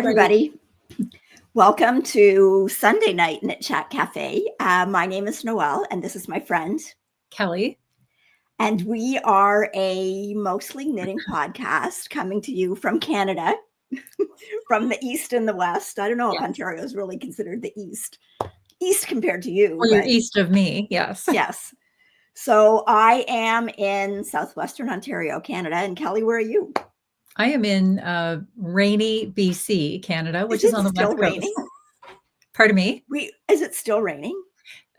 everybody. Welcome to Sunday Night Knit Chat Cafe. My name is Noelle, and this is my friend, Kelly. And we are a mostly knitting podcast coming to you from Canada, from the East and the West. I don't know if Ontario is really considered the East compared to you. Well, you're east of me, yes. Yes. So I am in Southwestern Ontario, Canada. And Kelly, where are you? I am in rainy BC, Canada, which is on the still west raining? coast. Pardon me? Is it still raining?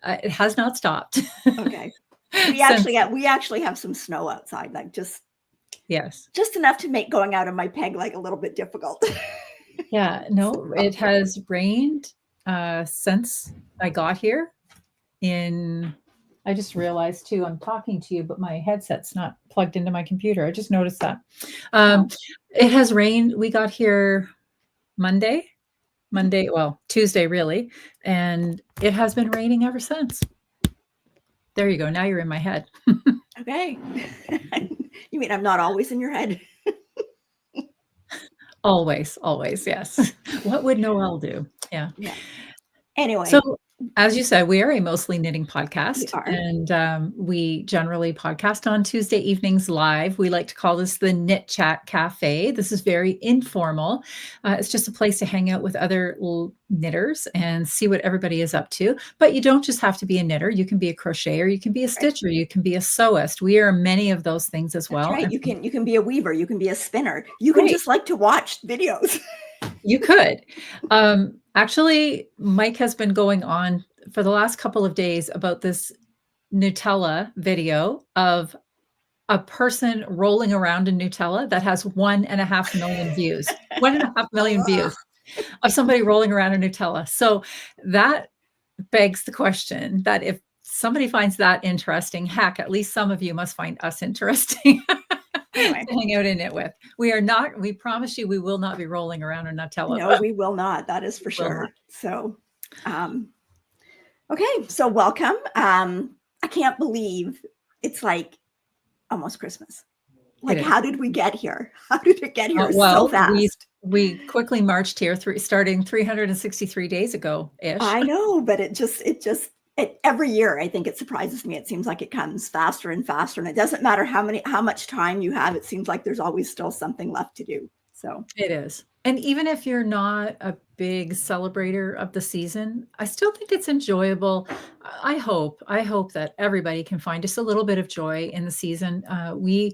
It has not stopped. Okay. We actually have some snow outside, like just enough to make going out of my peg like a little bit difficult. Yeah, no, it has rained since I got here. I just realized too, I'm talking to you, but my headset's not plugged into my computer. I just noticed that. It has rained. We got here Tuesday really, and it has been raining ever since. There you go. Now you're in my head. Okay. You mean I'm not always in your head? Always, yes. What would Noelle do? Yeah. Anyway. So as you said, we are a mostly knitting podcast, we are. And we generally podcast on Tuesday evenings live. We like to call this the Knit Chat Cafe. This is very informal. It's just a place to hang out with other knitters and see what everybody is up to. But you don't just have to be a knitter. You can be a crocheter, you can be a stitcher, you can be a sewist. We are many of those things as well. That's right. You can be a weaver, you can be a spinner. You can just like to watch videos. You could. Actually, Mike has been going on for the last couple of days about this Nutella video of a person rolling around in Nutella that has 1.5 million views. 1.5 million views of somebody rolling around in Nutella. So that begs the question that if somebody finds that interesting, heck, at least some of you must find us interesting. Anyway. To hang out in it with. We promise you we will not be rolling around in Nutella. No, we will not. That is for sure. So, okay. So welcome. I can't believe it's like almost Christmas. Like, how did we get here? How did it get here so fast? We quickly marched here starting 363 days ago-ish. I know, but every year, I think it surprises me. It seems like it comes faster and faster, and it doesn't matter how much time you have. It seems like there's always still something left to do. So it is. And even if you're not a big celebrator of the season, I still think it's enjoyable. I hope that everybody can find just a little bit of joy in the season. We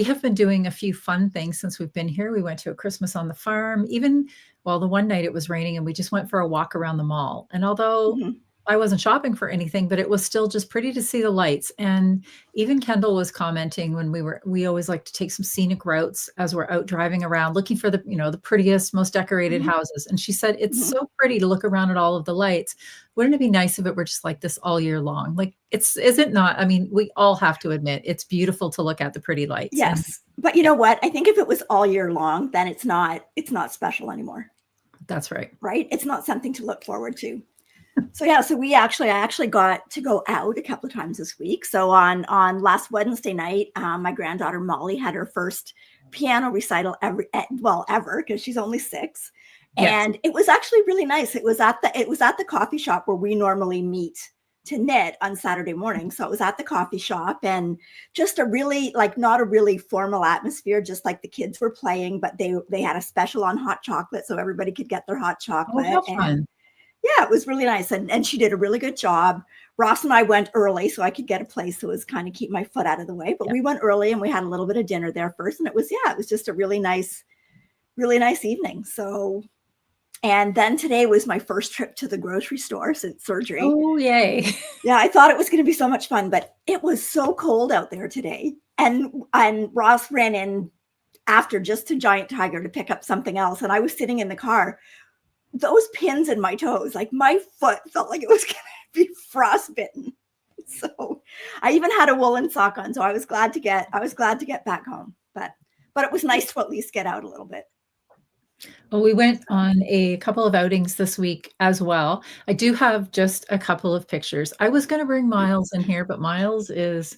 have been doing a few fun things since we've been here. We went to a Christmas on the farm. The one night it was raining and we just went for a walk around the mall. And although I wasn't shopping for anything, but it was still just pretty to see the lights. And even Kendall was commenting when we always like to take some scenic routes as we're out driving around, looking for the prettiest, most decorated houses. And she said, it's so pretty to look around at all of the lights. Wouldn't it be nice if it were just like this all year long? Like, is it not? I mean, we all have to admit it's beautiful to look at the pretty lights. Yes. But you know what? I think if it was all year long, then it's not special anymore. That's right. Right? It's not something to look forward to. So I actually got to go out a couple of times this week. So on last Wednesday night, my granddaughter Molly had her first piano recital ever, because she's only 6. And it was actually really nice. It was at the coffee shop where we normally meet to knit on Saturday morning. So it was at the coffee shop, and just a really, like, not a really formal atmosphere, just like the kids were playing, but they had a special on hot chocolate so everybody could get their hot chocolate. Oh, how fun. Yeah, it was really nice. And she did a really good job. Ross and I went early so I could get a place that was kind of keep my foot out of the way. But we went early and we had a little bit of dinner there first. And it was just a really nice evening. So, and then today was my first trip to the grocery store since surgery. Oh, yay. Yeah, I thought it was going to be so much fun, but it was so cold out there today. And Ross ran in after just to Giant Tiger to pick up something else. And I was sitting in the car. Those pins in my toes, like my foot felt like it was going to be frostbitten. So I even had a woolen sock on. So I was glad to get back home, but it was nice to at least get out a little bit. Well, we went on a couple of outings this week as well. I do have just a couple of pictures. I was going to bring Miles in here, but Miles is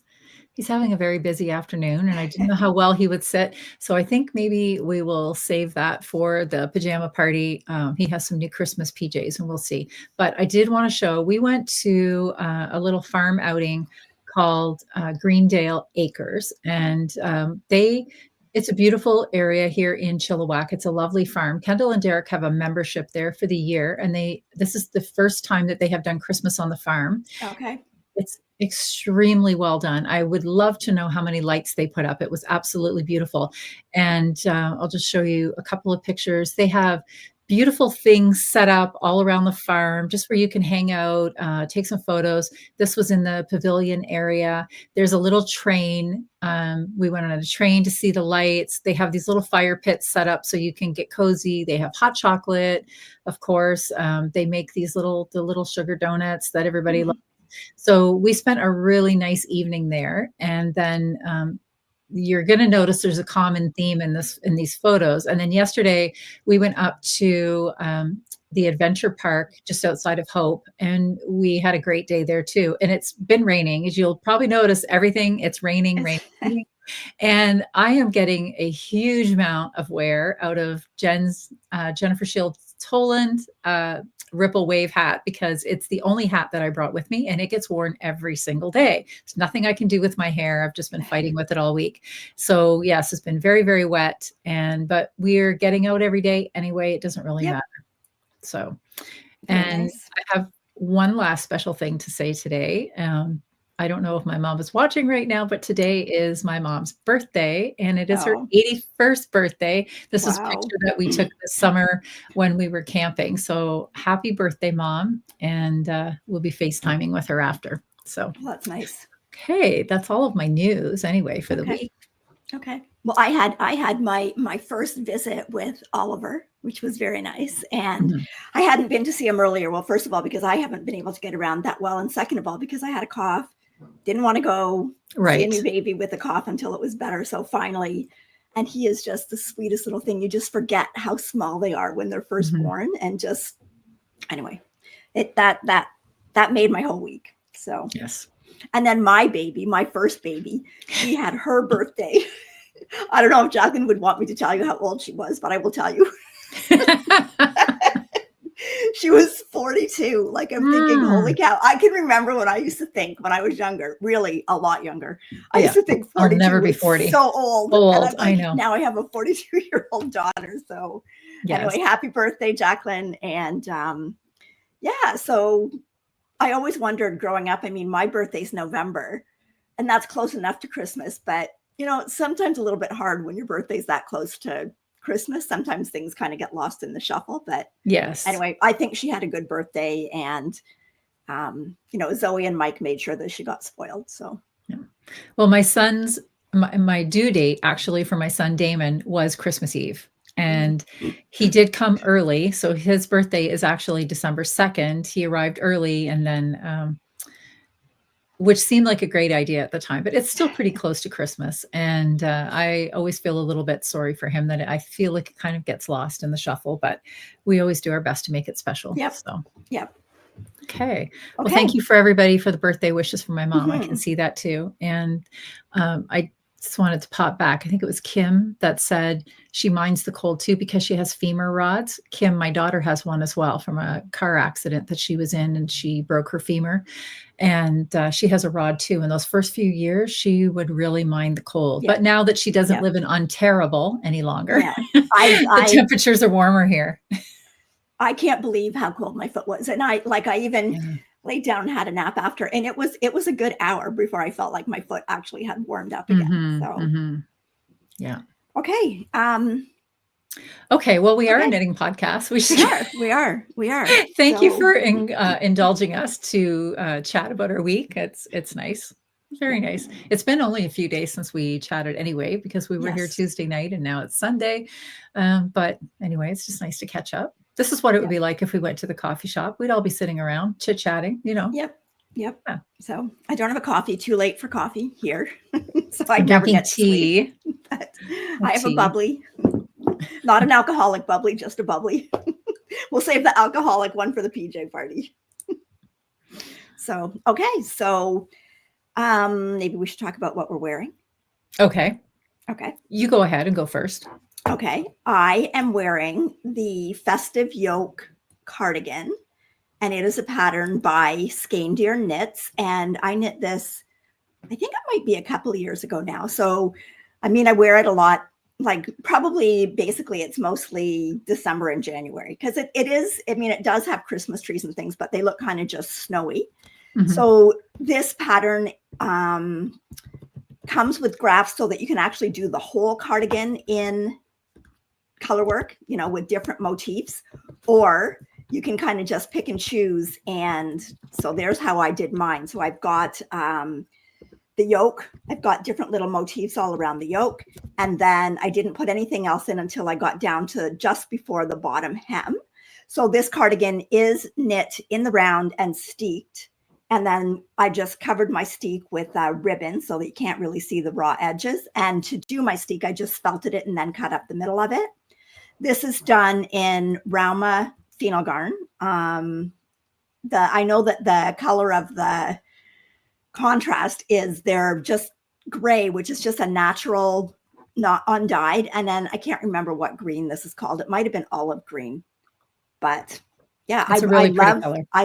He's having a very busy afternoon, and I didn't know how well he would sit. So I think maybe we will save that for the pajama party. He has some new Christmas PJs, and we'll see. But I did want to show, we went to a little farm outing called Greendale Acres, and it's a beautiful area here in Chilliwack. It's a lovely farm. Kendall and Derek have a membership there for the year, and this is the first time that they have done Christmas on the farm. Okay. It's extremely well done. I would love to know how many lights they put up. It was absolutely beautiful. And I'll just show you a couple of pictures. They have beautiful things set up all around the farm, just where you can hang out, take some photos. This was in the pavilion area. There's a little train. We went on a train to see the lights. They have these little fire pits set up so you can get cozy. They have hot chocolate, of course. They make the little sugar donuts that everybody loves. So we spent a really nice evening there. And then you're going to notice there's a common theme in these photos. And then yesterday we went up to the adventure park just outside of Hope, and we had a great day there too. And it's been raining, as you'll probably notice. It's raining. And I am getting a huge amount of wear out of Jennifer Shields Toland Ripple Wave hat, because it's the only hat that I brought with me, and it gets worn every single day. There's nothing I can do with my hair. I've just been fighting with it all week. So yes, it's been very, very wet, but we're getting out every day anyway. It doesn't really matter. So, and nice. I have one last special thing to say today. I don't know if my mom is watching right now, but today is my mom's birthday, and it is her 81st birthday. This is a picture that we took this summer when we were camping. So happy birthday, Mom. And we'll be FaceTiming with her after. So that's nice. Okay. That's all of my news anyway for the week. Okay. Well, I had my first visit with Oliver, which was very nice. And I hadn't been to see him earlier. Well, first of all, because I haven't been able to get around that well. And second of all, because I had a cough. Didn't want to go see a new baby with a cough until it was better. So finally, and he is just the sweetest little thing. You just forget how small they are when they're first born. And just, anyway, that made my whole week. So, yes. And then my first baby, she had her birthday. I don't know if Jacqueline would want me to tell you how old she was, but I will tell you. She was 42. Like, I'm thinking, holy cow. I can remember when I used to think when I was younger, really a lot younger. I used to think 42 I'll never be 40. So old. Like, I know. Now I have a 42-year-old daughter. So anyway, happy birthday, Jacqueline. And so I always wondered growing up, I mean, my birthday's November, and that's close enough to Christmas. But, it's sometimes a little bit hard when your birthday's that close to Christmas. Sometimes things kind of get lost in the shuffle, but yes. Anyway, I think she had a good birthday, and Zoe and Mike made sure that she got spoiled. So, well, my due date actually for my son Damon was Christmas Eve, and he did come early. So his birthday is actually December 2nd. He arrived early, and then which seemed like a great idea at the time, but it's still pretty close to Christmas. And I always feel a little bit sorry for him that I feel like it kind of gets lost in the shuffle, but we always do our best to make it special. Yep. So, Okay. Well, thank you for everybody for the birthday wishes for my mom. I can see that too. And I just wanted to pop back. I think it was Kim that said she minds the cold too because she has femur rods. Kim, my daughter, has one as well from a car accident that she was in, and she broke her femur. And she has a rod too. In those first few years, she would really mind the cold. But now that she doesn't live in Unterrible any longer, the temperatures are warmer here. I can't believe how cold my foot was. And I even laid down and had a nap after. And it was a good hour before I felt like my foot actually had warmed up again. Yeah. Okay. Okay. Well, we are a knitting podcast. We are. Thank you for indulging us to chat about our week. It's nice. Very nice. It's been only a few days since we chatted anyway, because we were here Tuesday night and now it's Sunday. But anyway, it's just nice to catch up. This is what it would be like if we went to the coffee shop. We'd all be sitting around chit-chatting, Yep. Yeah. So I don't have a coffee. Too late for coffee here. So I'm never drinking get tea. But I have a bubbly. Not an alcoholic bubbly, just a bubbly. We'll save the alcoholic one for the PJ party. So, okay. So Maybe we should talk about what we're wearing. Okay. Okay. You go ahead and go first. Okay. I am wearing the Festive Yoke cardigan, and it is a pattern by Skein Knits. And I knit this, I think it might be a couple of years ago now. So, I mean, I wear it a lot, like probably basically it's mostly December and January because it is, I mean, it does have Christmas trees and things, but they look kind of just snowy. Mhm. So this pattern comes with graphs so that you can actually do the whole cardigan in color work, you know, with different motifs, or you can kind of just pick and choose. And so there's how I did mine. So I've got the yoke. I've got different little motifs all around the yoke. And then I didn't put anything else in until I got down to just before the bottom hem. So this cardigan is knit in the round and steeked. And then I just covered my steek with ribbon so that you can't really see the raw edges. And to do my steek, I just felted it and then cut up the middle of it. This is done in Rauma Phenol Garn. I know that the color of the contrast is they're just gray, which is just a natural, not undyed. And then I can't remember what green this is called. It might have been olive green, but yeah, I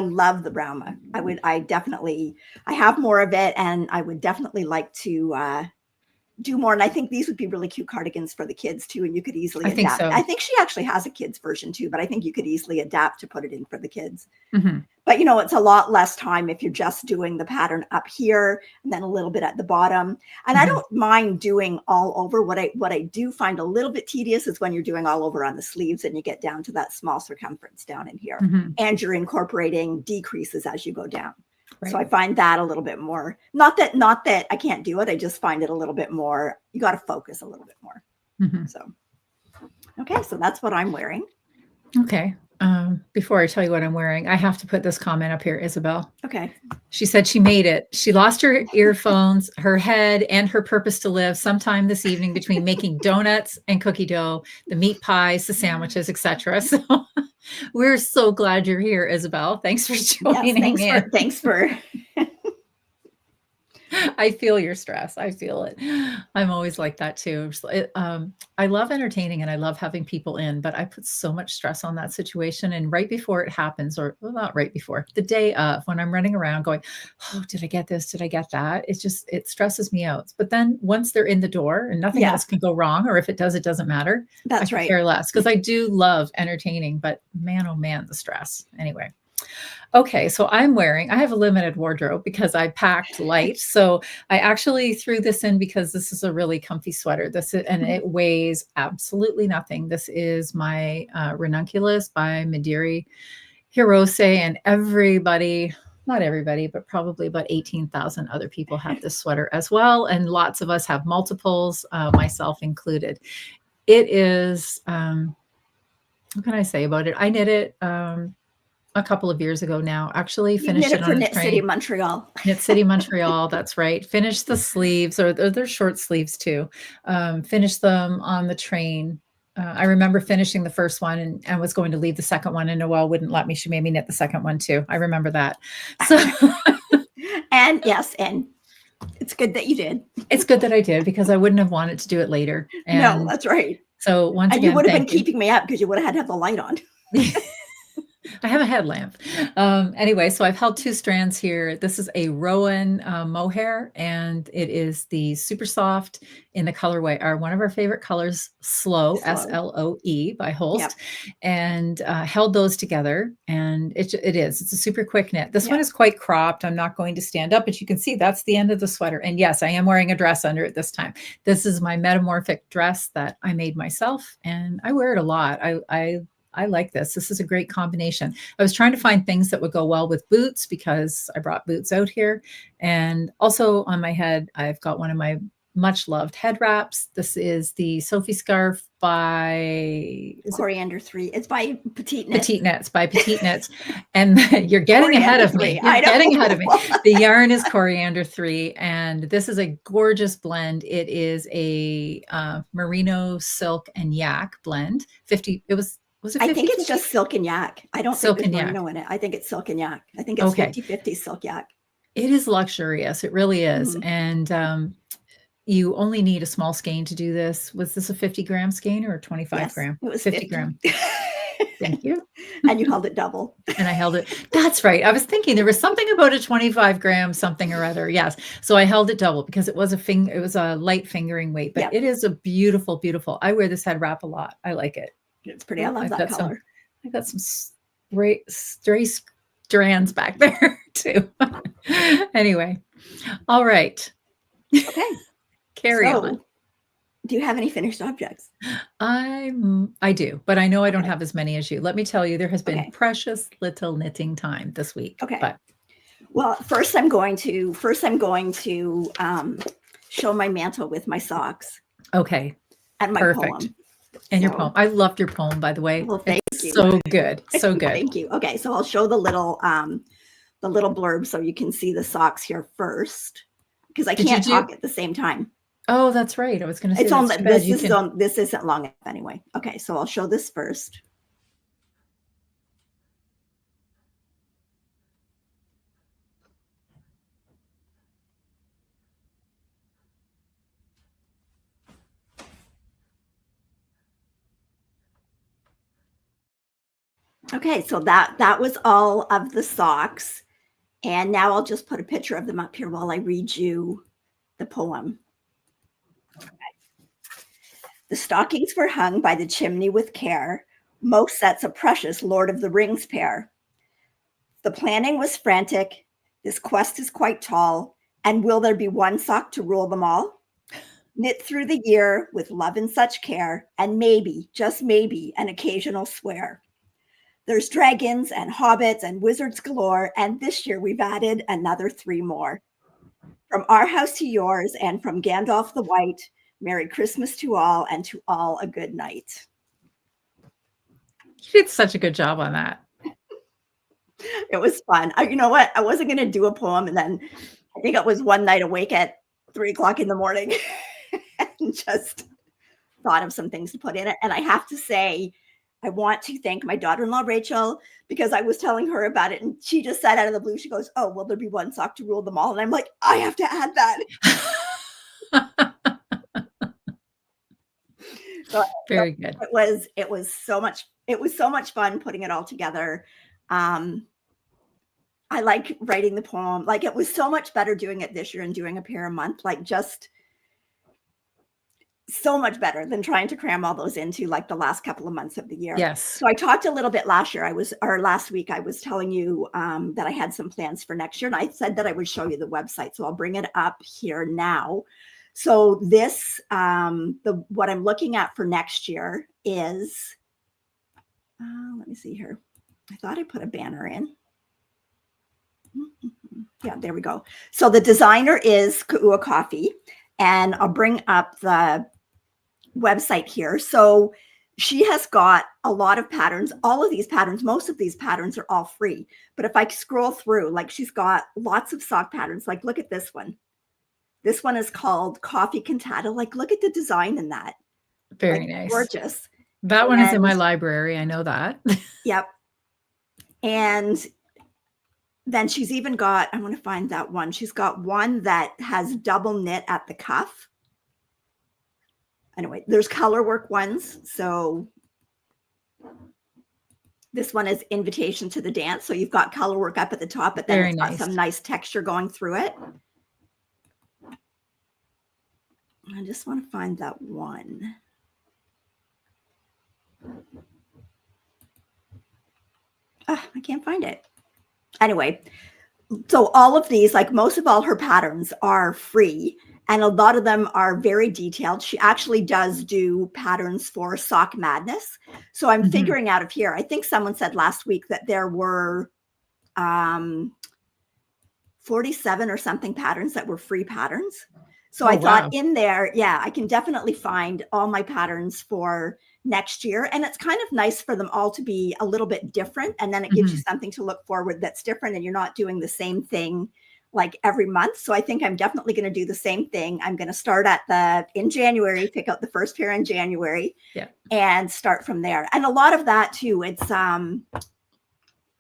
love the Rauma. I have more of it, and I would definitely like to do more. And I think these would be really cute cardigans for the kids too. And you could easily adapt. Think so. I think she actually has a kids version too, but I think you could easily adapt to put it in for the kids. Mm-hmm. But you know, it's a lot less time if you're just doing the pattern up here and then a little bit at the bottom. And I don't mind doing all over. What I do find a little bit tedious is when you're doing all over on the sleeves and you get down to that small circumference down in here, and you're incorporating decreases as you go down. Right. So I find that a little bit more, not that I can't do it. I just find it a little bit more, you got to focus a little bit more. So, okay. So that's what I'm wearing. Okay. Before I tell you what I'm wearing, I have to put this comment up here, Isabel. Okay. She said she made it. She lost her earphones, her head, and her purpose to live sometime this evening between making donuts and cookie dough, the meat pies, the sandwiches, etc. So we're so glad you're here, Isabel. Thanks for joining in. Thanks for. I feel your stress. I feel it. I'm always like that too. I love entertaining and I love having people in, but I put so much stress on that situation. And right before it happens, or well, not right before, the day of, when I'm running around going, oh, did I get this? Did I get that? It stresses me out. But then once they're in the door and nothing else can go wrong, or if it does, it doesn't matter. That's I right. care less because I do love entertaining, but man, oh man, the stress. Anyway. Okay, so I have a limited wardrobe because I packed light. So I actually threw this in because this is a really comfy sweater. And it weighs absolutely nothing. This is my Ranunculus by Mediri Hirose, and everybody, not everybody, but probably about 18,000 other people have this sweater as well. And lots of us have multiples, myself included. It is, what can I say about it? I knit it a couple of years ago now. Actually finished it on Knit City Montreal. Knit City Montreal, that's right. Finished the sleeves, or they're short sleeves too. Finished them on the train. I remember finishing the first one and was going to leave the second one, and Noelle wouldn't let me. She made me knit the second one too. I remember that. So and yes, and it's good that you did. It's good that I did because I wouldn't have wanted to do it later. And no, that's right. So once again, you would have been keeping me up because you would have had to have the light on. I have a headlamp. Anyway, so I've held two strands here. This is a Rowan mohair, and it is the super soft in the colorway, one of our favorite colors, Slow, S-L-O-E by Holst, yep. And held those together. And it's a super quick knit. This one is quite cropped. I'm not going to stand up, but you can see that's the end of the sweater. And yes, I am wearing a dress under it this time. This is my metamorphic dress that I made myself, and I wear it a lot. I like this. This is a great combination. I was trying to find things that would go well with boots because I brought boots out here. And also on my head, I've got one of my much loved head wraps. This is the Sophie scarf by Coriander 3. It's by Petite Knits. Petite Knits by Petite Knits. And you're getting ahead of me. You're getting ahead of me. The yarn is Coriander 3, and this is a gorgeous blend. It is a merino, silk, and yak blend. Was it 50, I think it's just silk and yak. I don't silk think there's and merino in it. I think it's silk and yak. I think it's 50-50 silk yak. It is luxurious. It really is. Mhm. And you only need a small skein to do this. Was this a 50-gram skein or a 25 Yes, gram? it was 50 50. gram. Thank you. And you held it double. And I held it. That's right. I was thinking there was something about a 25 gram something or other. Yes. So I held it double because it was a light fingering weight, but Yep. it is a beautiful, beautiful. I wear this head wrap a lot. I like it. It's pretty. I love I've that got color. I've got some stray strands back there too. Anyway. All right. Okay. Carry on. Do you have any finished objects? I do, but I know I don't Okay. have as many as you. Let me tell you, there has been Okay. precious little knitting time this week. Okay. But Well, first I'm going to show my mantle with my socks okay. and my Perfect. poem. And your poem. I loved your poem, by the way. Well, thank you. So good. So good. Thank you. Okay, so I'll show the little blurb so you can see the socks here first, because I can't talk at the same time. Oh, that's right. I was going to say it's on this isn't long enough anyway. Okay, so I'll show this first. Okay, so that was all of the socks. And now I'll just put a picture of them up here while I read you the poem. Okay. The stockings were hung by the chimney with care, most sets a precious Lord of the Rings pair. The planning was frantic, this quest is quite tall, and will there be one sock to rule them all? Knit through the year with love and such care, and maybe, just maybe, an occasional swear. There's dragons and hobbits and wizards galore, and this year we've added another 3 more. From our house to yours, and from Gandalf the White, Merry Christmas to all, and to all a good night. You did such a good job on that. It was fun. You know what? I wasn't going to do a poem, and then I think it was one night awake at 3 o'clock in the morning and just thought of some things to put in it. And I have to say, I want to thank my daughter-in-law, Rachel, because I was telling her about it, and she just said out of the blue, she goes, "Oh, will there be one sock to rule them all?" And I'm like, I have to add that. So, very good. It was so much fun putting it all together. I like writing the poem. Like, it was so much better doing it this year and doing a pair a month, like just so much better than trying to cram all those into like the last couple of months of the year. Yes. So I talked a little bit last week, I was telling you that I had some plans for next year, and I said that I would show you the website. So I'll bring it up here now. So this, what I'm looking at for next year is, let me see here. I thought I put a banner in. Yeah, there we go. So the designer is Ku'ua Coffee, and I'll bring up the website here. So she has got a lot of patterns. All of these patterns, most of these patterns are all free. But if I scroll through, like, she's got lots of sock patterns. Like, look at this one. This one is called Coffee Cantata. Like, look at the design in that. Very nice. Gorgeous. That one is in my library. I know that. Yep. And then she's even got, I want to find that one. She's got one that has double knit at the cuff. Anyway, there's color work ones. So this one is Invitation to the Dance. So you've got color work up at the top, but then it's got some nice texture going through it. I just want to find that one. I can't find it. Anyway, so all of these, like most of all her patterns are free, and a lot of them are very detailed. She actually does do patterns for Sock Madness. So I'm figuring out of here, I think someone said last week that there were 47 or something patterns that were free patterns. So I thought in there, yeah, I can definitely find all my patterns for next year. And it's kind of nice for them all to be a little bit different. And then it gives you something to look forward that's different, and you're not doing the same thing like every month. So I think I'm definitely going to do the same thing. I'm going to start in January, pick out the first pair in January, and start from there. And a lot of that too, it's, I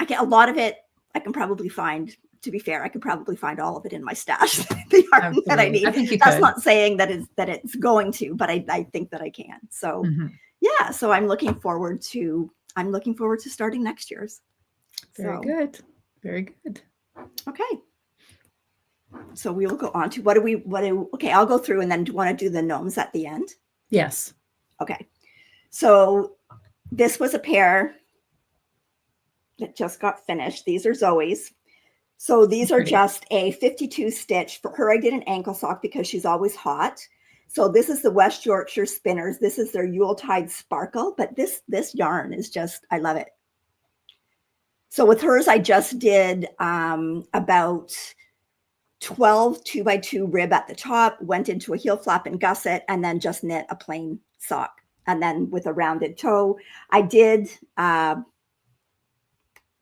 get a lot of it, I can probably find to be fair, I could probably find all of it in my stash, the yarn that I need. I think you That's could. not saying that it's going to, but I think that I can. So yeah, so I'm looking forward to starting next year's. Very good. Very good. Okay. So we will go on to okay, I'll go through, and then do you want to do the gnomes at the end? Yes. Okay. So this was a pair that just got finished. These are Zoe's. So these are just a 52 stitch. For her, I did an ankle sock because she's always hot. So this is the West Yorkshire Spinners. This is their Yuletide Sparkle, but this yarn is just, I love it. So with hers, I just did about 12 2x2 rib at the top, went into a heel flap and gusset, and then just knit a plain sock. And then with a rounded toe, I did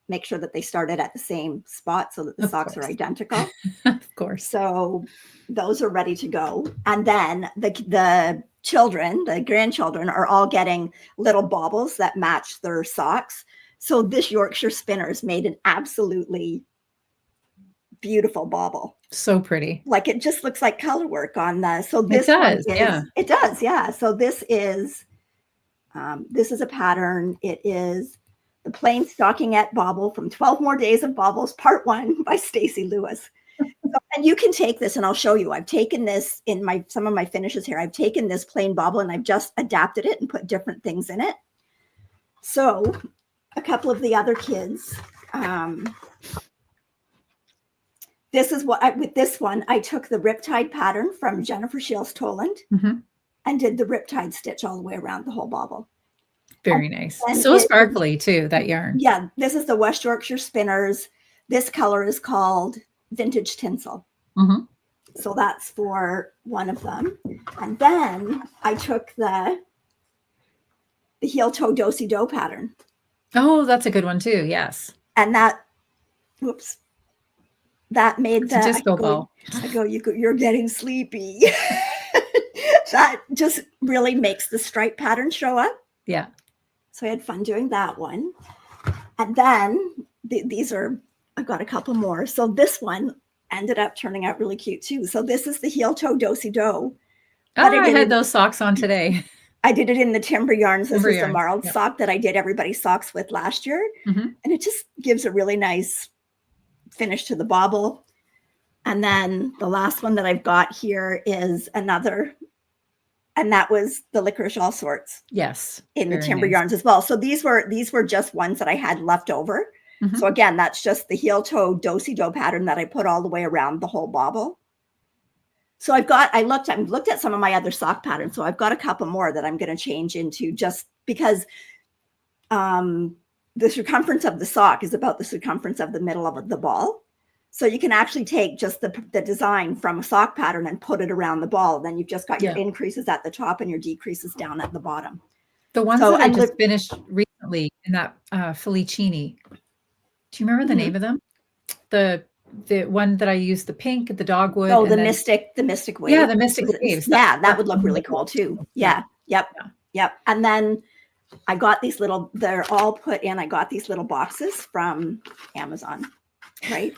make sure that they started at the same spot so that the socks are identical. Of course. So those are ready to go. And then the children, the grandchildren, are all getting little baubles that match their socks. So this Yorkshire Spinners made an absolutely beautiful bauble. So pretty. Like it just looks like color work on the, so this it does, one is, yeah. It does, yeah. So this is a pattern. It is the Plain Stockingette Bauble from 12 More Days of Baubles, Part 1 by Stacey Lewis. So, and you can take this, and I'll show you. I've taken this in some of my finishes here. I've taken this plain bauble and I've just adapted it and put different things in it. So a couple of the other kids, this is what with this one, I took the Riptide pattern from Jennifer Shields Toland and did the Riptide stitch all the way around the whole bauble. Very nice. So sparkly too, that yarn. Yeah, this is the West Yorkshire Spinners. This color is called Vintage Tinsel. So that's for one of them. And then I took the heel toe do-si-do pattern. Oh, that's a good one too. Yes. And that, whoops, that made the disco ball. You're getting sleepy. That just really makes the stripe pattern show up. Yeah. So I had fun doing that one. And then I've got a couple more. So this one ended up turning out really cute too. So this is the heel toe do-si-do. Oh, I had those socks on today. I did it in the Timber Yarns. This is the marled sock that I did everybody's socks with last year. And it just gives a really nice finish to the bauble. And then the last one that I've got here is another, and that was the Licorice All Sorts. Yes. In the Timber Yarns as well. So these were just ones that I had left over. So again, that's just the heel toe do-si-do pattern that I put all the way around the whole bauble. So I looked at some of my other sock patterns. So I've got a couple more that I'm going to change into, just because the circumference of the sock is about the circumference of the middle of the ball. So you can actually take just the design from a sock pattern and put it around the ball. Then you've just got your increases at the top and your decreases down at the bottom. The ones that I just finished recently in that Felicini. Do you remember the name of them? The one that I used, the pink, the dogwood. Oh, the Mystic Wave. Yeah, the Mystic Waves. Yeah, that would look really cool too. Yeah. Yep. And then I got these they're all put in, I got these little boxes from Amazon, right?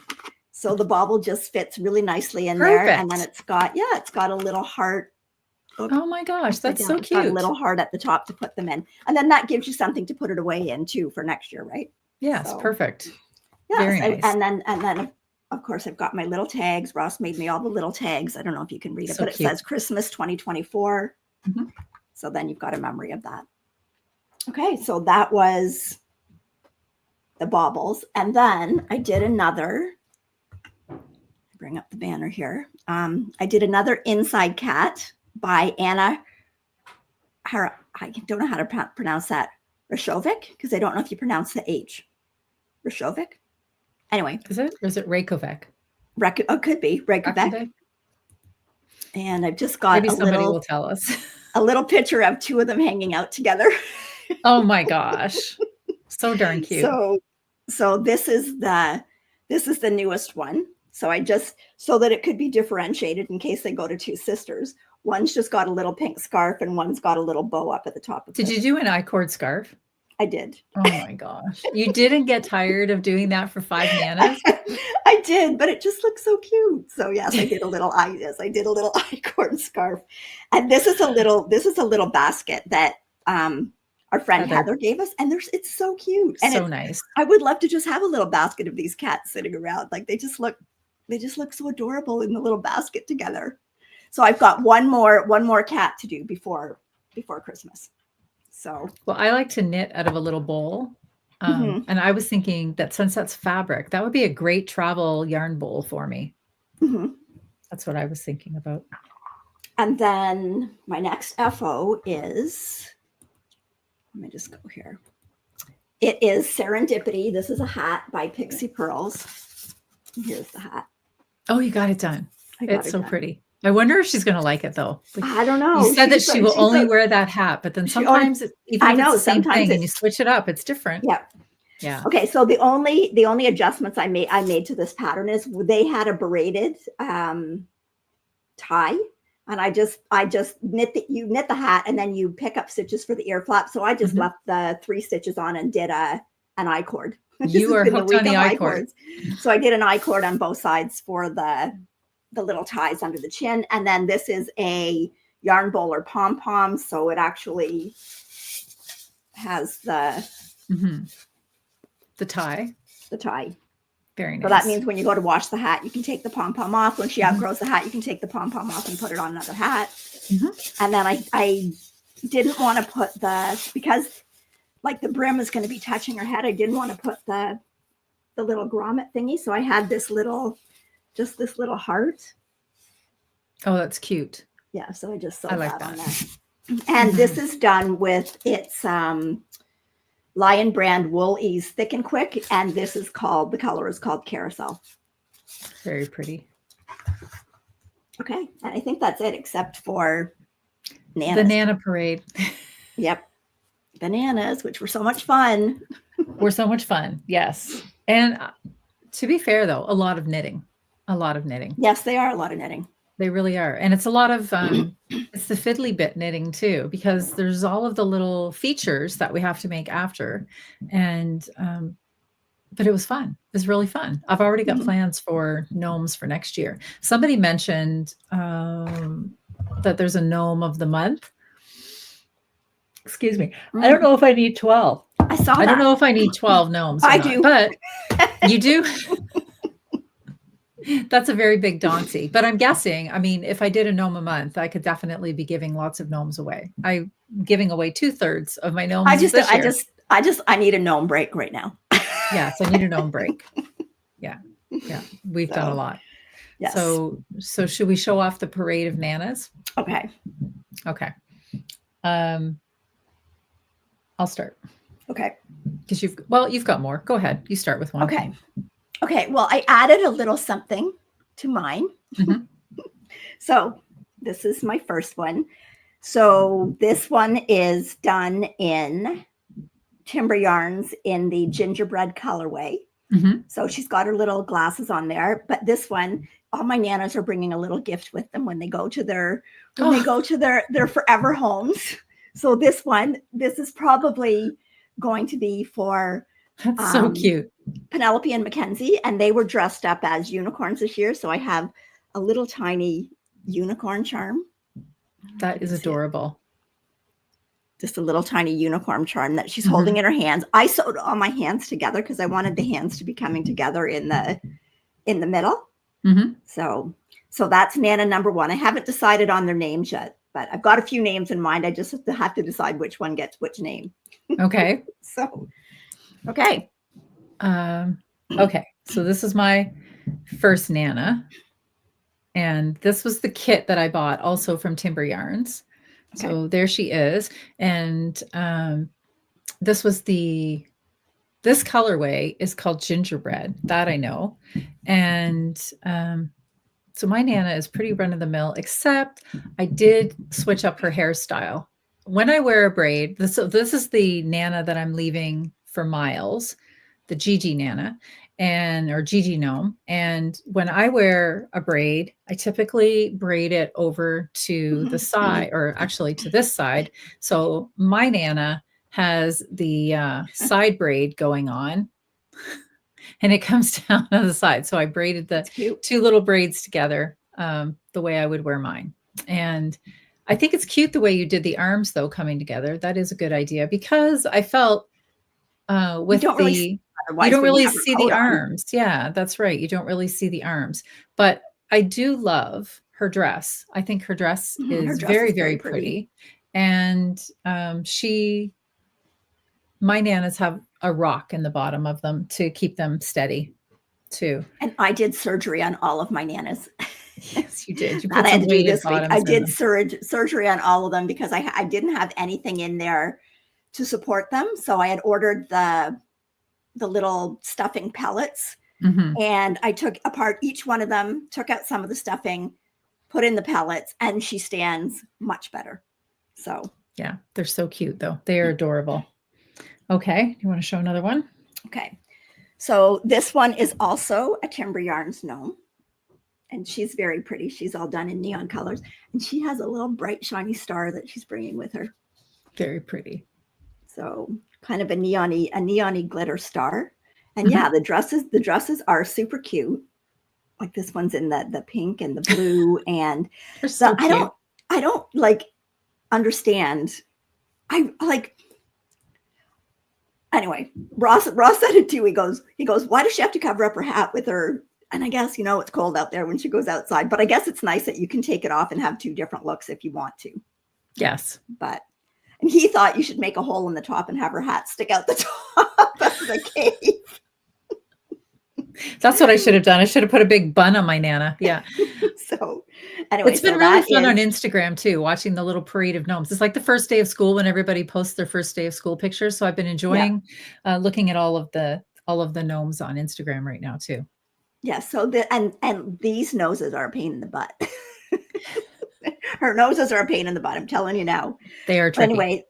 So the bauble just fits really nicely in there. And then it's got a little heart. Oh my gosh, that's so cute. Got a little heart at the top to put them in. And then that gives you something to put it away in too for next year, right? Yes, perfect. Yes, very nice. And then of course I've got my little tags. Ross made me all the little tags. I don't know if you can read it, but it says Christmas 2024. So then you've got a memory of that. Okay, so that was the baubles. And then I did another, bring up the banner here. I did another Inside Cat by Anna. I don't know how to pronounce that. Rashovic, because I don't know if you pronounce the H. Rashovic. Anyway. Is it Reykjavik? Could be Reykjavik. And I've just got maybe somebody will tell us. A little picture of two of them hanging out together. Oh my gosh. So darn cute. So this is the newest one. So I just, so that it could be differentiated in case they go to two sisters. One's just got a little pink scarf and one's got a little bow up at the top of it. Did you do an I-cord scarf? I did. Oh my gosh. You didn't get tired of doing that for 5 nanas? I did, but it just looks so cute. So yes, I did a little I-cord scarf. And this is a little basket that our friend Heather gave us, and it's so cute. And so nice. I would love to just have a little basket of these cats sitting around. Like they just look so adorable in the little basket together. So I've got one more cat to do before Christmas. So, well, I like to knit out of a little bowl. And I was thinking that since that's fabric, that would be a great travel yarn bowl for me. That's what I was thinking about. And then my next FO is, let me just go here. It is Serendipity. This is a hat by Pixie Pearls. Here's the hat. Oh, you got it done. It's so pretty. I wonder if she's going to like it though. I don't know. You said that she will only wear that hat, but then sometimes even if it's the same thing and you switch it up, it's different. Yeah. Yeah. Okay. So the only adjustments I made to this pattern is they had a braided tie, and I just knit the hat and then you pick up stitches for the ear flap. So I just left the 3 stitches on and did an I-cord. You are hooked on the I-cord. So I did an I-cord on both sides for the little ties under the chin. And then this is a yarn bowler pom-pom. So it actually has the tie. Very nice. So that means when you go to wash the hat, you can take the pom-pom off. When she outgrows the hat, you can take the pom-pom off and put it on another hat. And then I didn't want to put because like the brim is going to be touching her head, I didn't want to put the little grommet thingy. So I had this little heart. Oh, that's cute. Yeah, so I just sewed that on there. And this is done with its Lion brand Wool Ease Thick and Quick, and the color is called Carousel. Very pretty. Okay, and I think that's it, except for Nanas. The Nana Parade. Yep, bananas, which were so much fun. Were so much fun, yes. And to be fair, though, a lot of knitting. Yes, they are a lot of knitting. They really are. And it's a lot of, it's the fiddly bit knitting too, because there's all of the little features that we have to make after. And, but it was fun. It was really fun. I've already got plans for gnomes for next year. Somebody mentioned that there's a gnome of the month. Excuse me. I don't know if I need 12. I saw that. I don't know if I need 12 gnomes. I do. But you do. That's a very big Dauncey, but I'm guessing, I mean, if I did a gnome a month, I could definitely be giving lots of gnomes away. I'm giving away 2/3 of my gnomes. I need a gnome break right now. Yes, I need a gnome break. Yeah. We've done a lot. Yes. So should we show off the parade of nanas? Okay. I'll start. Okay. Because you've got more. Go ahead. You start with one. Okay, well, I added a little something to mine. So this is my first one. So this one is done in Timber Yarns in the gingerbread colorway. So she's got her little glasses on there. But this one, all my nanas are bringing a little gift with them when they go to their forever homes. So this is probably going to be for that's so cute. Penelope and Mackenzie, and they were dressed up as unicorns this year. So I have a little tiny unicorn charm. That is adorable. Just a little tiny unicorn charm that she's holding in her hands. I sewed all my hands together because I wanted the hands to be coming together in the middle. So that's Nana number 1. I haven't decided on their names yet, but I've got a few names in mind. I just have to decide which one gets which name. Okay. Okay. Okay. So this is my first Nana. And this was the kit that I bought also from Timber Yarns. Okay. So there she is. And this colorway is called gingerbread. That I know. And so my Nana is pretty run of the mill, except I did switch up her hairstyle. When I wear a braid, this is the Nana that I'm leaving for Miles, the Gigi Nana or Gigi gnome. And when I wear a braid, I typically braid it over to the side, or actually to this side. So my Nana has the side braid going on, and it comes down on the side. So I braided the It's cute. 2 little braids together the way I would wear mine. And I think it's cute the way you did the arms, though, coming together. That is a good idea, because I felt with don't really see the, you otherwise don't when you really have your see the coat on. arms. Yeah, that's right. You don't really see the arms. But I do love her dress. I think her dress Her is dress very, is very very pretty. And my nanas have a rock in the bottom of them to keep them steady too. And I did surgery on all of my nanas. Yes, you did. You That put I had some to do weighted this week. I bottoms in did them. surgery on all of them because I didn't have anything in there to support them. So I had ordered the little stuffing pellets, and I took apart each one of them, took out some of the stuffing, put in the pellets, and she stands much better. So yeah, they're so cute though. They are adorable. Okay, you want to show another one? Okay, so this one is also a Timber Yarns gnome, and she's very pretty. She's all done in neon colors, and she has a little bright shiny star that she's bringing with her. Very pretty. So kind of a neon-y glitter star. And yeah, the dresses are super cute. Like this one's in the pink and the blue, and they're so cute. I don't like understand. I like, anyway, Ross said it too. He goes, why does she have to cover up her hat with her? And I guess, it's cold out there when she goes outside, but I guess it's nice that you can take it off and have 2 different looks if you want to. Yes. And he thought you should make a hole in the top and have her hat stick out the top of the cave. That's what I should have done. I should have put a big bun on my Nana. Yeah. So anyway, it's been really fun on Instagram too, watching the little parade of gnomes. It's like the first day of school when everybody posts their first day of school pictures. So I've been enjoying looking at all of the gnomes on Instagram right now too. Yeah. So and these noses are a pain in the butt. Her noses are a pain in the butt. I'm telling you now. They are tricky. Anyway,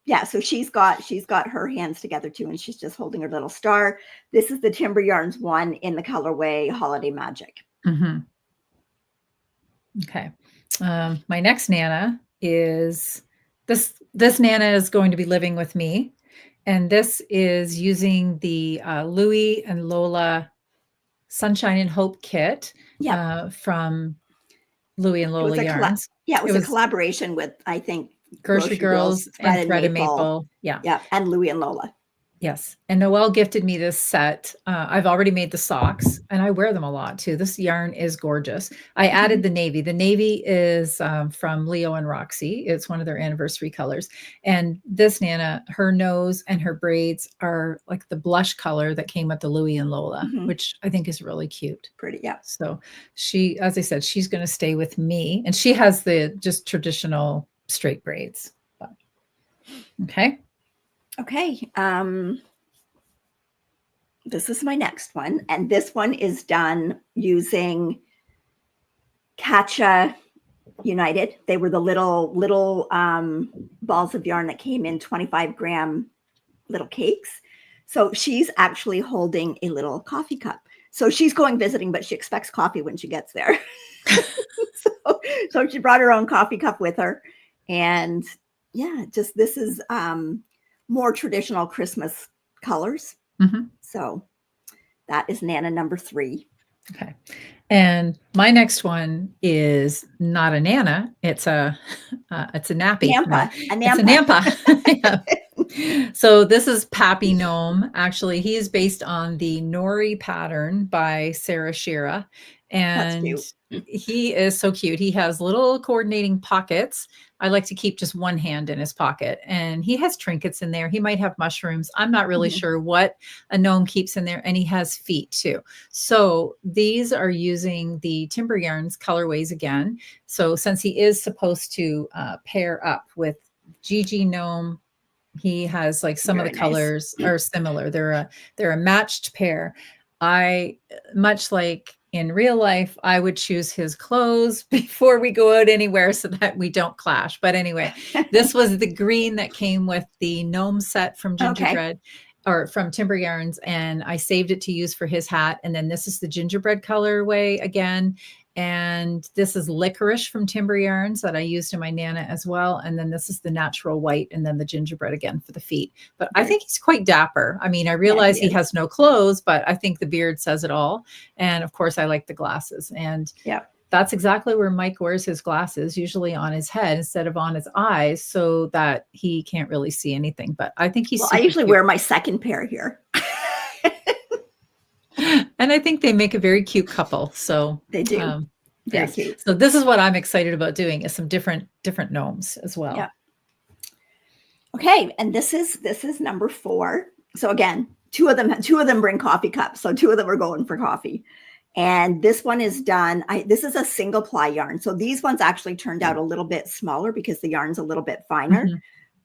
yeah. So she's got her hands together too, and she's just holding her little star. This is the Timber Yarns one in the colorway Holiday Magic. Okay. My next Nana is this. This Nana is going to be living with me, and this is using the Louie and Lola Sunshine and Hope kit from Louie and Lola Yarns. It was a collaboration with, I think, Grocery Girls and Thread and Maple. Yeah. And Louie and Lola. Yes. And Noelle gifted me this set. I've already made the socks, and I wear them a lot too. This yarn is gorgeous. I added the navy. The navy is from Leo and Roxy. It's one of their anniversary colors. And this Nana, her nose and her braids are like the blush color that came with the Louie and Lola, which I think is really cute. Pretty, yeah. So she, as I said, she's going to stay with me, and she has the just traditional straight braids. Okay. Okay. This is my next one. And this one is done using Katcha United. They were the little balls of yarn that came in 25-gram little cakes. So she's actually holding a little coffee cup. So she's going visiting, but she expects coffee when she gets there. So she brought her own coffee cup with her. And yeah, just this is more traditional Christmas colors. So that is Nana number 3. Okay. And my next one is not a Nana. It's a nappy. Nampa. It's a Nampa. So this is Pappy Gnome. Actually, he is based on the Nori pattern by Sarah Shira. And he is so cute. He has little coordinating pockets. I like to keep just one hand in his pocket, and he has trinkets in there. He might have mushrooms. I'm not really sure what a gnome keeps in there, and he has feet too. So these are using the Timber Yarns colorways again. So since he is supposed to pair up with Gigi Gnome, he has like some of the colors are similar. They're a matched pair. I, much like in real life, I would choose his clothes before we go out anywhere so that we don't clash. But anyway, this was the green that came with the gnome set from Gingerbread or from Timber Yarns. And I saved it to use for his hat. And then this is the gingerbread colorway again. And this is licorice from Timber Yarns that I used in my Nana as well. And then this is the natural white, and then the gingerbread again for the feet. But I think he's quite dapper. I mean, I realize he has no clothes, but I think the beard says it all. And of course, I like the glasses. And that's exactly where Mike wears his glasses, usually on his head instead of on his eyes, so that he can't really see anything. But I think he's I usually wear my second pair here. And I think they make a very cute couple. So they do. Very cute. So this is what I'm excited about doing, is some different gnomes as well. Yeah. Okay, and this is number 4. So again, two of them bring coffee cups. So 2 of them are going for coffee. And this one is done. This is a single ply yarn. So these ones actually turned out a little bit smaller because the yarn's a little bit finer.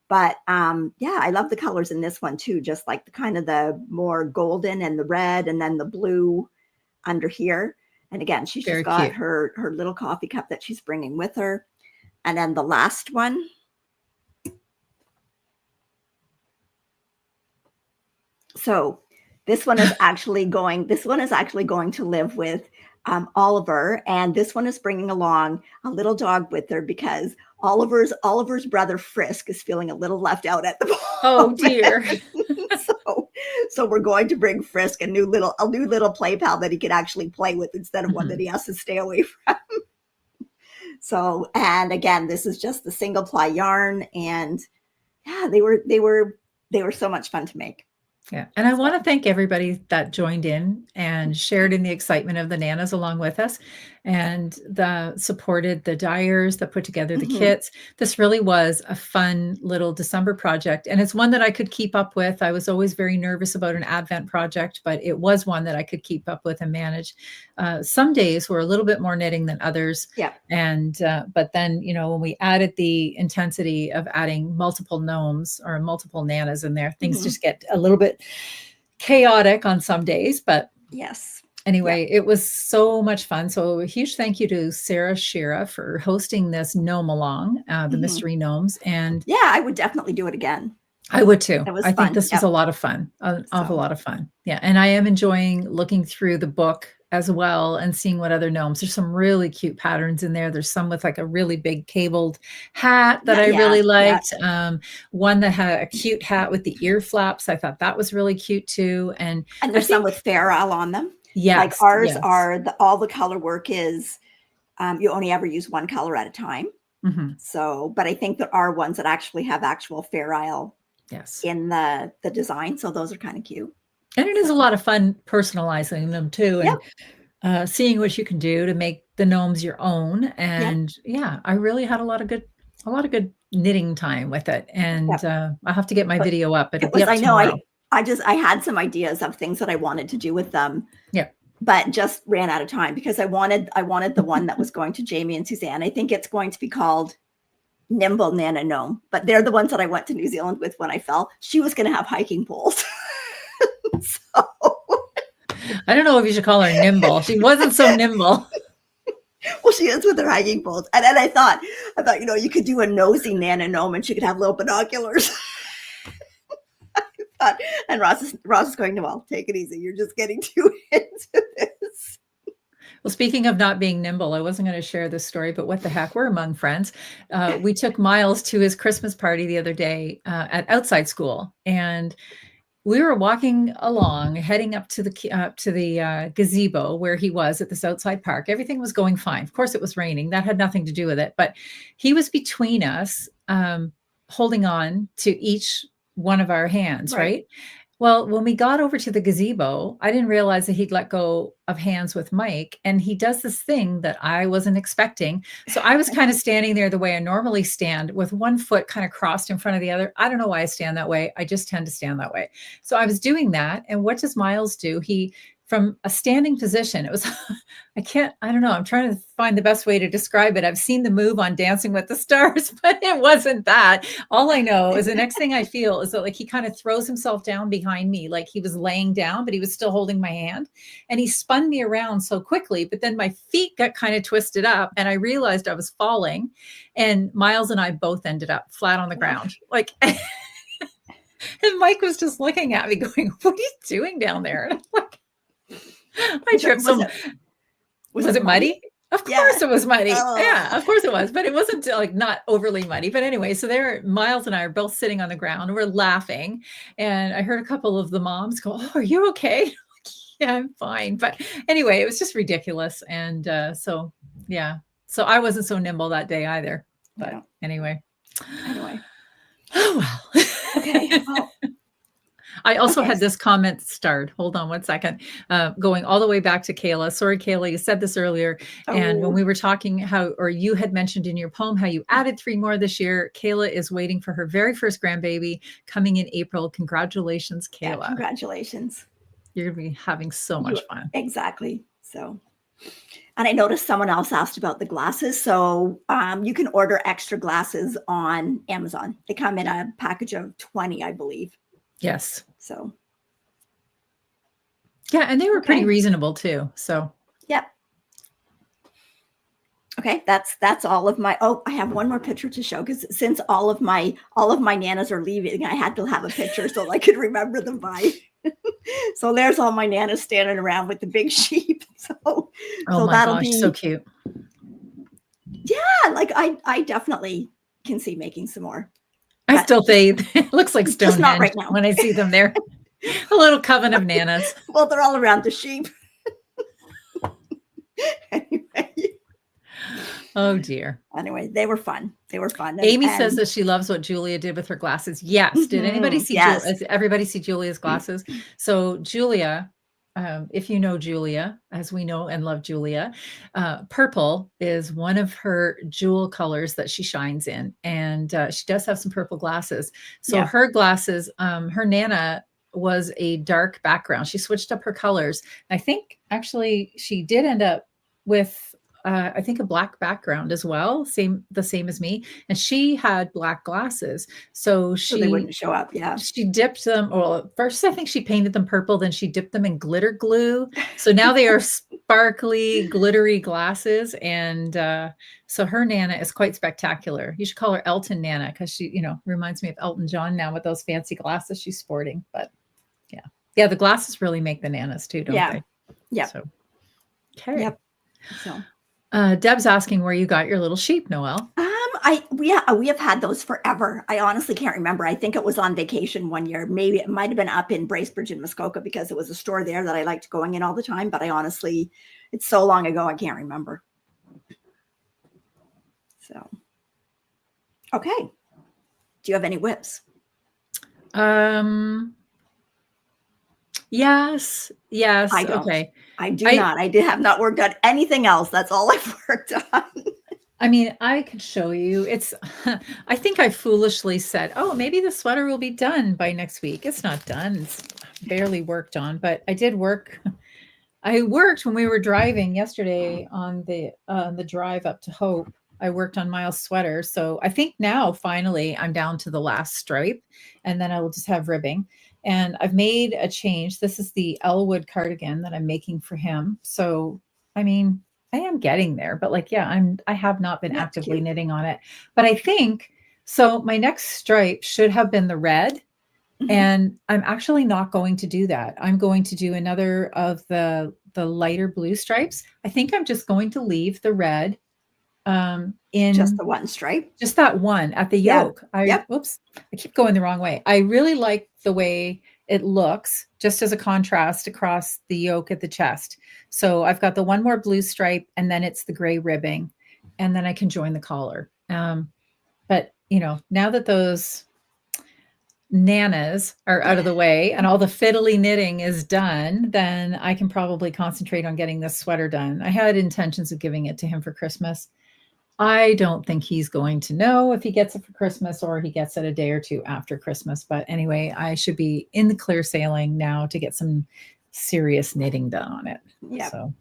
But yeah, I love the colors in this one too. Just like the kind of the more golden and the red, and then the blue under here. And again, she's just got her little coffee cup that she's bringing with her. And then the last one. So this one is actually going to live with Oliver, and this one is bringing along a little dog with her because Oliver's brother Frisk is feeling a little left out at the moment. Oh dear. So we're going to bring Frisk a new little play pal that he can actually play with instead of one that he has to stay away from. So, and again, this is just the single ply yarn, and yeah, they were so much fun to make. Yeah. And I want to thank everybody that joined in and shared in the excitement of the Nanas along with us, and supported the dyers that put together the kits. This really was a fun little December project. And it's one that I could keep up with. I was always very nervous about an Advent project, but it was one that I could keep up with and manage. Some days were a little bit more knitting than others. Yeah. And, but then, when we added the intensity of adding multiple gnomes or multiple Nanas in there, things just get a little bit chaotic on some days, but yes. Anyway, it was so much fun. So a huge thank you to Sarah Shira for hosting this gnome along, the mystery gnomes. And yeah, I would definitely do it again. I would too. I think this was a lot of fun, an awful lot of fun. Yeah. And I am enjoying looking through the book as well and seeing what other gnomes. There's some really cute patterns in there. There's some with like a really big cabled hat that I really liked. One that had a cute hat with the ear flaps. I thought that was really cute too. And there's some with Fair Isle on them. Yes. Like ours are all the color work is, you only ever use one color at a time. So, but I think there are ones that actually have actual Fair Isle in the design. So those are kind of cute. And it is a lot of fun personalizing them too. And seeing what you can do to make the gnomes your own. And I really had a lot of good knitting time with it. And I'll have to get my video up. But I had some ideas of things that I wanted to do with them. Yeah. But just ran out of time because I wanted the one that was going to Jamie and Suzanne. I think it's going to be called Nimble Nana Gnome, but they're the ones that I went to New Zealand with when I fell. She was going to have hiking poles. So I don't know if you should call her nimble. She wasn't so nimble. Well, she is with her hiking poles. And then I thought, you could do a nosy Nana Gnome and she could have little binoculars. And Ross is going to, well, take it easy. You're just getting too into this. Well, speaking of not being nimble, I wasn't going to share this story, but what the heck, we're among friends. We took Miles to his Christmas party the other day at outside school, and we were walking along, heading up to the gazebo where he was at this outside park. Everything was going fine. Of course, it was raining. That had nothing to do with it, but he was between us, holding on to each one of our hands, right? Well, when we got over to the gazebo, I didn't realize that he'd let go of hands with Mike, and he does this thing that I wasn't expecting. So I was kind of standing there the way I normally stand, with one foot kind of crossed in front of the other. I don't know why I stand that way. I just tend to stand that way. So I was doing that. And what does Miles do? He, from a standing position, it was, I don't know. I'm trying to find the best way to describe it. I've seen the move on Dancing with the Stars, but it wasn't that. All I know is the next thing I feel is that like he kind of throws himself down behind me, like he was laying down, but he was still holding my hand. And he spun me around so quickly, but then my feet got kind of twisted up and I realized I was falling. And Miles and I both ended up flat on the ground. Like, and Mike was just looking at me going, "What are you doing down there?" And I'm like, I tripped. Was it muddy? Of Yeah. course it was muddy. Yeah, Oh. of course it was, but it wasn't like not overly muddy. But anyway, so there, Miles and I are both sitting on the ground. We're laughing, and I heard a couple of the moms go, "Oh, are you okay?" Yeah, I'm fine. But anyway, it was just ridiculous, and so yeah, so I wasn't so nimble that day either. But Yeah. anyway, Oh well. okay. Well, I also okay. had this comment starred. Hold on one second. Going all the way back to Kayla. Sorry, Kayla, you said this earlier. And when Oh, we were talking or you had mentioned in your poem how you added 3 more this year, Kayla is waiting for her very first grandbaby coming in April. Congratulations, yeah. Kayla. Congratulations. You're going to be having so much fun. Exactly. So, and I noticed someone else asked about the glasses. So you can order extra glasses on Amazon. They come in a package of 20, I believe. Yes. So. Yeah, and they were pretty Okay. reasonable too. So. Yep. Okay, that's all of my. Oh, I have one more picture to show because since all of my nanas are leaving, I had to have a picture so I could remember them by. So there's all my nanas standing around with the big sheep. So, Oh my that'll gosh, be so cute. Yeah, like I definitely can see making some more. I But still think it looks like just not Stonehenge right now. when I see them there. A little coven of nanas. Well, they're all around the sheep. Anyway. Oh dear. Anyway, they were fun. They were fun. Amy says that she loves what Julia did with her glasses. Yes. Did anybody see Yes. everybody see Julia's glasses? So Julia, if you know Julia, as we know and love Julia, purple is one of her jewel colors that she shines in. And she does have some purple glasses. So Yeah. her glasses, her Nana was a dark background. She switched up her colors. I think actually she did end up with I think a black background as well, the same as me. And she had black glasses. So they wouldn't show up. Yeah. she dipped them. Well, first I think she painted them purple, then she dipped them in glitter glue. So now they are sparkly, glittery glasses. And so her Nana is quite spectacular. You should call her Elton Nana because she, reminds me of Elton John now with those fancy glasses she's sporting. But yeah. Yeah, the glasses really make the nanas too, don't they? Yeah. So okay. Yep. So Deb's asking where you got your little sheep, Noelle. We have had those forever. I honestly can't remember. I think it was on vacation one year. Maybe it might have been up in Bracebridge in Muskoka because it was a store there that I liked going in all the time. But I honestly, it's so long ago, I can't remember. So, okay. Do you have any whips? Yes. I don't. Okay. I do not. I have not worked on anything else. That's all I've worked on. I mean, I could show you. I think I foolishly said, oh, maybe the sweater will be done by next week. It's not done. It's barely worked on, but I did work. I worked when we were driving yesterday on the drive up to Hope. I worked on Miles' sweater. So I think now finally I'm down to the last stripe and then I will just have ribbing. And I've made a change. This is the Elwood cardigan that I'm making for him. So, I mean, I am getting there, but I have not been actively knitting on it, but I think, so my next stripe should have been the red. And I'm actually not going to do that. I'm going to do another of the lighter blue stripes. I think I'm just going to leave the red in just the one stripe, just that one at the yoke. Oops, I keep going the wrong way. I really like the way it looks just as a contrast across the yoke at the chest. So I've got the one more blue stripe and then it's the gray ribbing and then I can join the collar. But now that those nanas are out of the way and all the fiddly knitting is done, then I can probably concentrate on getting this sweater done. I had intentions of giving it to him for Christmas. I don't think he's going to know if he gets it for Christmas or he gets it a day or two after Christmas. But anyway, I should be in the clear sailing now to get some serious knitting done on it. Yeah. So,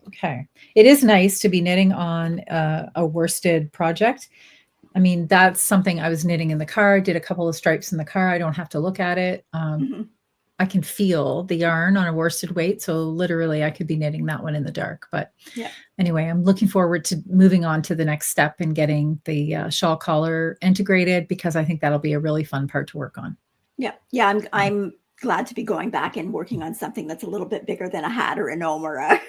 okay. It is nice to be knitting on a worsted project. I mean, that's something I was knitting in the car, did a couple of stripes in the car. I don't have to look at it. I can feel the yarn on a worsted weight. So literally I could be knitting that one in the dark. But anyway, I'm looking forward to moving on to the next step and getting the shawl collar integrated because I think that'll be a really fun part to work on. Yeah. Yeah. I'm glad to be going back and working on something that's a little bit bigger than a hat or a gnome or a.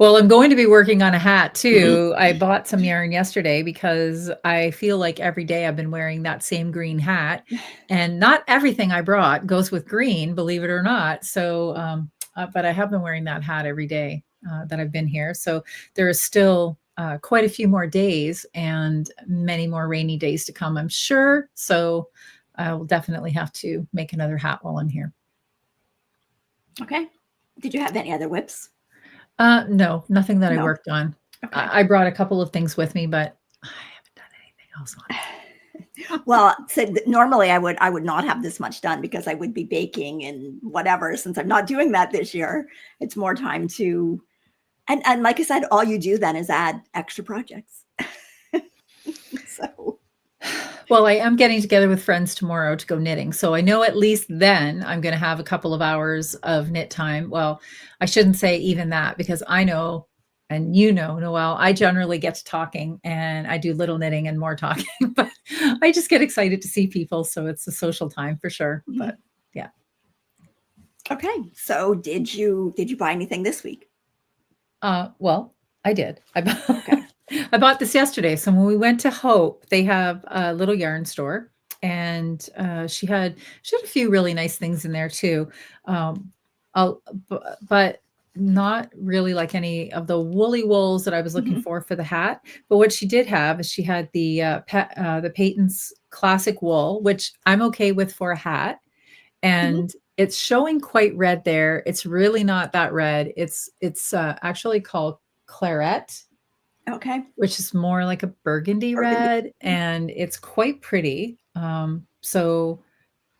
Well, I'm going to be working on a hat too. I bought some yarn yesterday because I feel like every day I've been wearing that same green hat, and not everything I brought goes with green, believe it or not. So, but I have been wearing that hat every day that I've been here. So there is still quite a few more days and many more rainy days to come, I'm sure. So I will definitely have to make another hat while I'm here. Okay. Did you have any other whips? No, nothing that I No. worked on. Okay. I brought a couple of things with me, but I haven't done anything else on it. Well, so normally I would not have this much done because I would be baking and whatever. Since I'm not doing that this year, it's more time to, and like I said, all you do then is add extra projects. So. Well, I am getting together with friends tomorrow to go knitting. So I know at least then I'm going to have a couple of hours of knit time. Well, I shouldn't say even that, because I know, and you know, Noelle, I generally get to talking and I do little knitting and more talking, but I just get excited to see people. So it's a social time for sure. Mm-hmm. But yeah. Okay. So did you buy anything this week? Well, I did. I bought this yesterday. So when we went to Hope, they have a little yarn store, and she had a few really nice things in there too. But not really like any of the woolly wools that I was looking for the hat. But what she did have is she had the Peyton's classic wool, which I'm okay with for a hat. And it's showing quite red there. It's really not that red. It's actually called claret. Okay. Which is more like a burgundy red, and it's quite pretty. So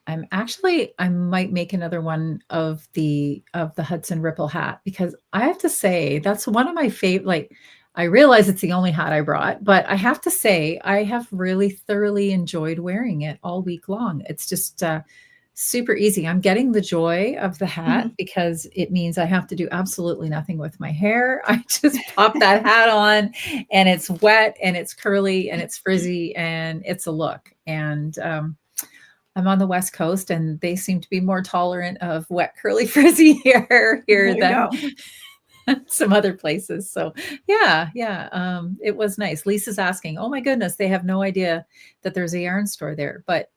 I might make another one of the Hudson Ripple hat, because I have to say that's one of my favorite. Like, I realize it's the only hat I brought, but I have to say I have really thoroughly enjoyed wearing it all week long. It's just super easy. I'm getting the joy of the hat because it means I have to do absolutely nothing with my hair. I just pop that hat on, and it's wet and it's curly and it's frizzy and it's a look. And I'm on the West Coast, and they seem to be more tolerant of wet, curly, frizzy hair here than some other places. So yeah. It was nice. Lisa's asking, oh my goodness, they have no idea that there's a yarn store there. But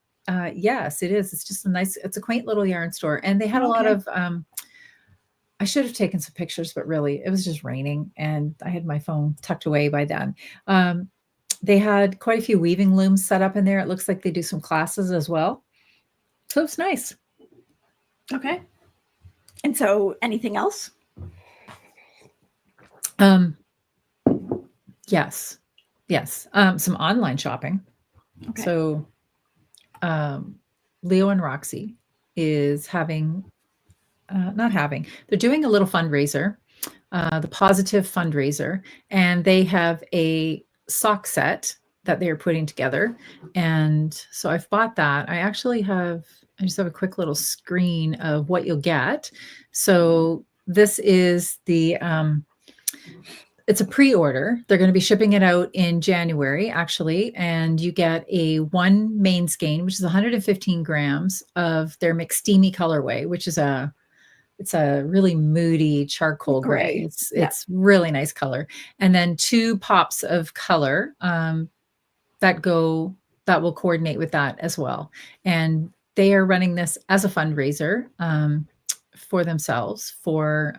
yes, it is. It's just it's a quaint little yarn store. And they had a lot of, I should have taken some pictures, but really it was just raining and I had my phone tucked away by then. They had quite a few weaving looms set up in there. It looks like they do some classes as well. So it's nice. Okay. And so anything else? Yes. Some online shopping. Okay. So Leo and Roxy is they're doing a little fundraiser, the Positive Fundraiser, and they have a sock set that they're putting together. And so I've bought that. I just have a quick little screen of what you'll get. So this is it's a pre-order. They're going to be shipping it out in January, actually. And you get a one main skein, which is 115 grams of their McSteamy colorway, which is it's a really moody charcoal gray. It's really nice color. And then 2 pops of color that will coordinate with that as well. And they are running this as a fundraiser for themselves, for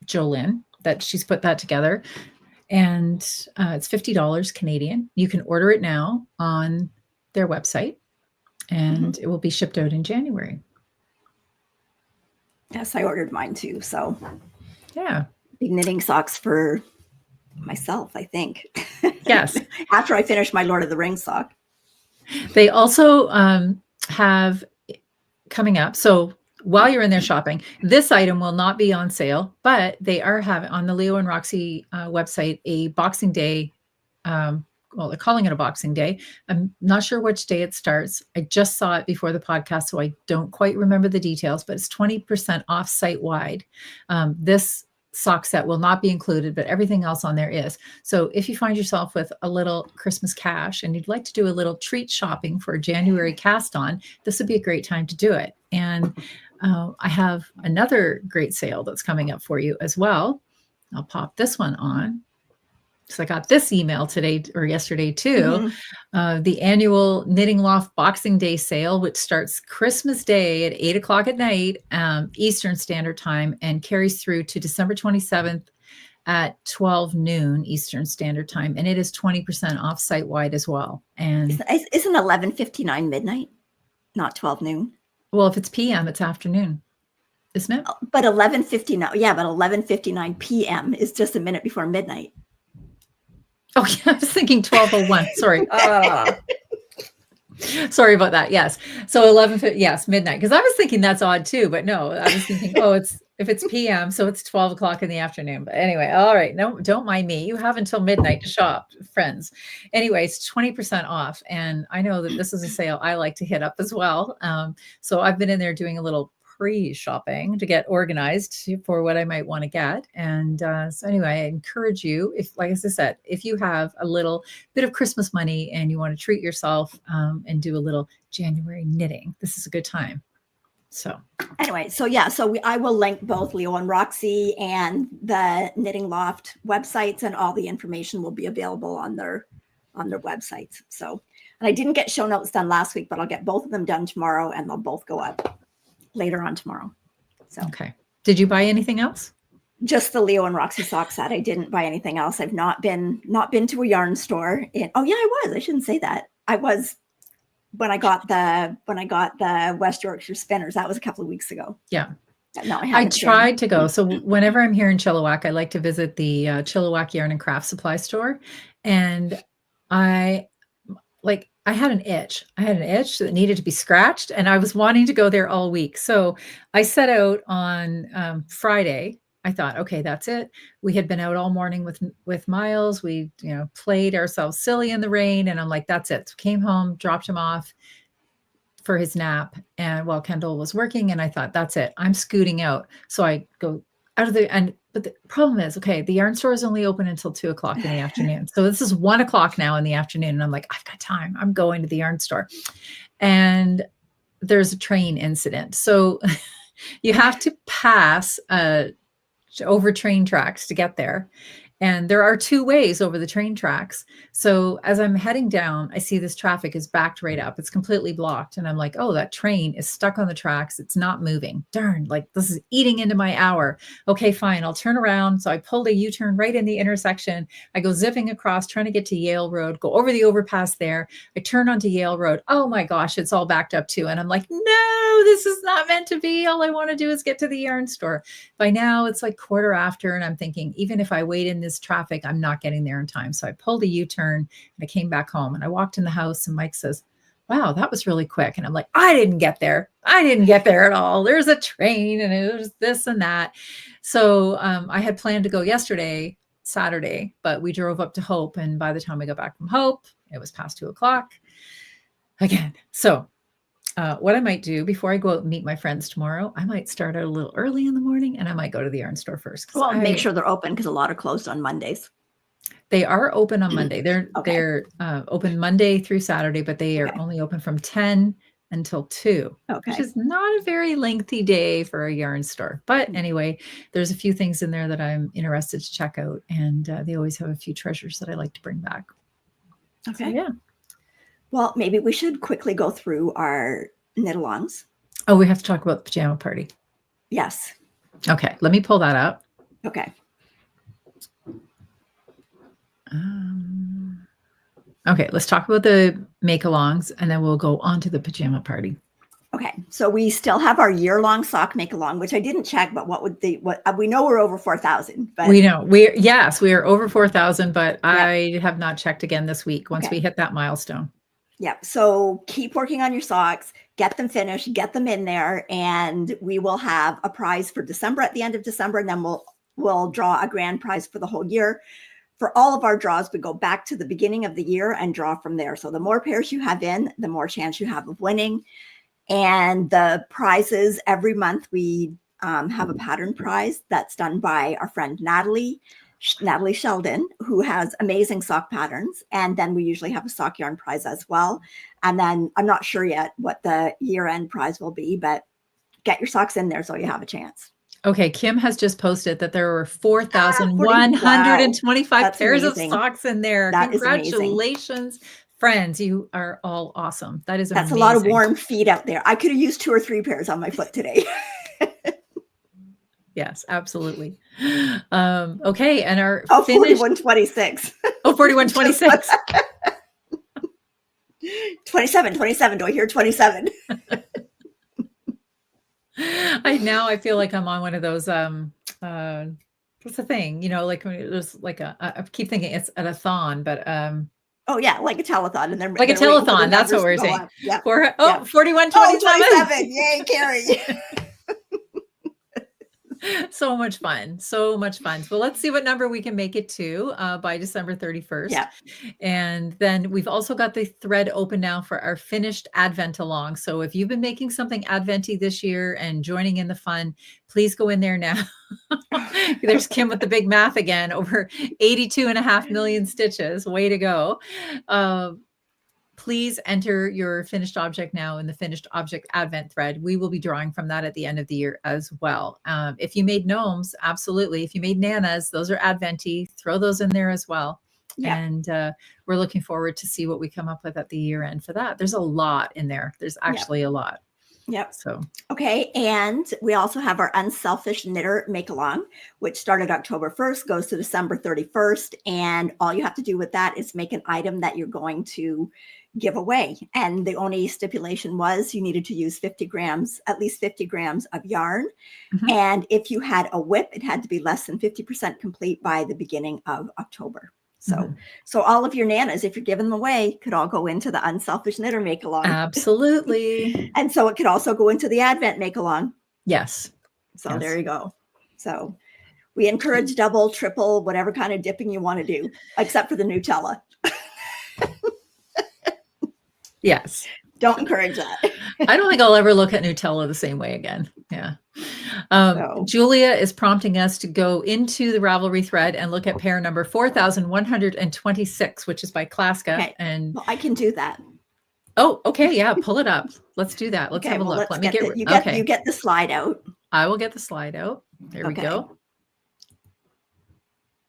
Jolynn, that she's put that together. And it's $50 Canadian. You can order it now on their website, and it will be shipped out in January. Yes, I ordered mine too. So yeah, be knitting socks for myself, I think. Yes. After I finish my Lord of the Rings sock. They also have coming up. So while you're in there shopping, this item will not be on sale, but they are having on the Leo and Roxy website a Boxing Day. Well, they're calling it a Boxing Day. I'm not sure which day it starts. I just saw it before the podcast, so I don't quite remember the details, but it's 20% off site-wide. This sock set will not be included, but everything else on there is. So if you find yourself with a little Christmas cash and you'd like to do a little treat shopping for January cast on, this would be a great time to do it. And I have another great sale that's coming up for you as well. I'll pop this one on. So I got this email today or yesterday too. The annual Knitting Loft Boxing Day sale, which starts Christmas Day at 8 o'clock at night, Eastern Standard Time, and carries through to December 27th at 12 noon Eastern Standard Time. And it is 20% off site-wide as well. And isn't 11:59 midnight, not 12 noon? Well, if it's PM, it's afternoon, isn't it? But 11:59, yeah, but 11:59 PM is just a minute before midnight. Oh, yeah, I was thinking 12:01. Sorry. Sorry about that. Yes. So 11, yes, midnight. Because I was thinking that's odd too, but no, I was thinking, oh, if it's PM, so it's 12 o'clock in the afternoon. But anyway, all right. No, don't mind me. You have until midnight to shop, friends. Anyway, it's 20% off. And I know that this is a sale I like to hit up as well. So I've been in there doing a little pre-shopping to get organized for what I might want to get. And so anyway, I encourage you, if, like I said, if you have a little bit of Christmas money and you want to treat yourself and do a little January knitting, this is a good time. So anyway, so yeah, so I will link both Leo and Roxy and the Knitting Loft websites, and all the information will be available on their websites. So, and I didn't get show notes done last week, but I'll get both of them done tomorrow, and they'll both go up later on tomorrow. So okay. Did you buy anything else? Just the Leo and Roxy sock set. I didn't buy anything else. I've not been to a yarn store. Oh yeah, I was. I shouldn't say that. I was when I got the West Yorkshire spinners. That was a couple of weeks ago. Yeah. No, I tried to go. So whenever I'm here in Chilliwack, I like to visit the Chilliwack Yarn and Craft Supply store. And I had an itch. I had an itch that needed to be scratched, and I was wanting to go there all week. So I set out on Friday. I thought, okay, that's it. We had been out all morning with Miles. We, played ourselves silly in the rain, and I'm like, that's it. So came home, dropped him off for his nap, and while Kendall was working, and I thought, that's it. I'm scooting out. So I go out of but the problem is, okay, the yarn store is only open until 2 o'clock in the afternoon. So this is 1 o'clock now in the afternoon. And I'm like, I've got time. I'm going to the yarn store. And there's a train incident. So you have to pass over train tracks to get there. And there are 2 ways over the train tracks. So as I'm heading down, I see this traffic is backed right up. It's completely blocked. And I'm like, oh, that train is stuck on the tracks. It's not moving. Darn, like this is eating into my hour. Okay, fine. I'll turn around. So I pulled a U-turn right in the intersection. I go zipping across, trying to get to Yale Road, go over the overpass there. I turn onto Yale Road. Oh my gosh, it's all backed up too. And I'm like, no, this is not meant to be. All I want to do is get to the yarn store. By now it's like 1:15. And I'm thinking, even if I wait in this traffic, I'm not getting there in time. So I pulled a U-turn and I came back home, and I walked in the house, and Mike says, wow, that was really quick. And I'm like, I didn't get there. I didn't get there at all. There's a train and it was this and that. So I had planned to go yesterday, Saturday, but we drove up to Hope. And by the time we got back from Hope, it was past 2 o'clock again. So what I might do before I go out and meet my friends tomorrow, I might start out a little early in the morning, and I might go to the yarn store first. Well, make sure they're open, because a lot are closed on Mondays. They are open on Monday. They're open Monday through Saturday, but they are only open from 10 until 2, which is not a very lengthy day for a yarn store. But anyway, there's a few things in there that I'm interested to check out, and they always have a few treasures that I like to bring back. Okay. So, yeah. Well, maybe we should quickly go through our knit-alongs. Oh, we have to talk about the pajama party. Yes. Okay, let me pull that up. Okay. Okay, let's talk about the Makealongs, and then we'll go on to the pajama party. Okay, so we still have our year-long sock Makealong, which I didn't check, but what we know we're over 4,000. But we know we are over 4,000, but I have not checked again this week once we hit that milestone. Yeah, so keep working on your socks, get them finished, get them in there, and we will have a prize for December at the end of December, and then we'll draw a grand prize for the whole year. For all of our draws, we go back to the beginning of the year and draw from there. So the more pairs you have in, the more chance you have of winning. And the prizes every month, we have a pattern prize that's done by our friend Natalie Sheldon, who has amazing sock patterns. And then we usually have a sock yarn prize as well. And then I'm not sure yet what the year-end prize will be, but get your socks in there so you have a chance. Okay, Kim has just posted that there were 40. Wow. 4,125 That's pairs of amazing. socks in there. That is amazing. Congratulations, friends. You are all awesome. That is That's amazing. a lot of warm feet out there. I could have used 2 or 3 pairs on my foot today. Yes, absolutely. Okay, and our Oh, finished 41.26. Oh, 41.26. 27. Do I hear 27? I feel like I'm on one of those what's the thing? You know, like when there's like I keep thinking it's an a-thon, but Oh yeah, like a telethon, and they're like a waiting for the telethon. That's what numbers we're to go saying. up. Yeah. For, Yeah. 41.27. Oh, 27. Yay, Carrie. So much fun. So much fun. Well, let's see what number we can make it to by December 31st. Yeah. And then we've also got the thread open now for our finished Advent along. So if you've been making something Adventy this year and joining in the fun, please go in there now. There's Kim with the big math again, over 82.5 million stitches. Way to go. Please enter your finished object now in the finished object Advent thread. We will be drawing from that at the end of the year as well. If you made gnomes, absolutely. If you made nanas, those are Adventy. Throw those in there as well. Yeah. And we're looking forward to see what we come up with at the year end for that. There's a lot in there. There's actually a lot. Yep. So, okay. And we also have our Unselfish Knitter Makealong, which started October 1st, goes to December 31st. And all you have to do with that is make an item that you're going to give away. And the only stipulation was you needed to use 50 grams, at least 50 grams of yarn. Mm-hmm. And if you had a whip, it had to be less than 50% complete by the beginning of October. So, so all of your nanas, if you're giving them away, could all go into the Unselfish Knitter Makealong. Absolutely. And so it could also go into the Advent Makealong. Yes. So there you go. So we encourage double, triple, whatever kind of dipping you want to do, except for the Nutella. Yes. Don't encourage that. I don't think I'll ever look at Nutella the same way again. Yeah. Julia is prompting us to go into the Ravelry thread and look at pair number 4,126, which is by Klaska. Okay. And well, I can do that. Oh, okay. Yeah. Pull it up. Let's do that. Let's have a look. Let me get you get the slide out. I will get the slide out. There we go.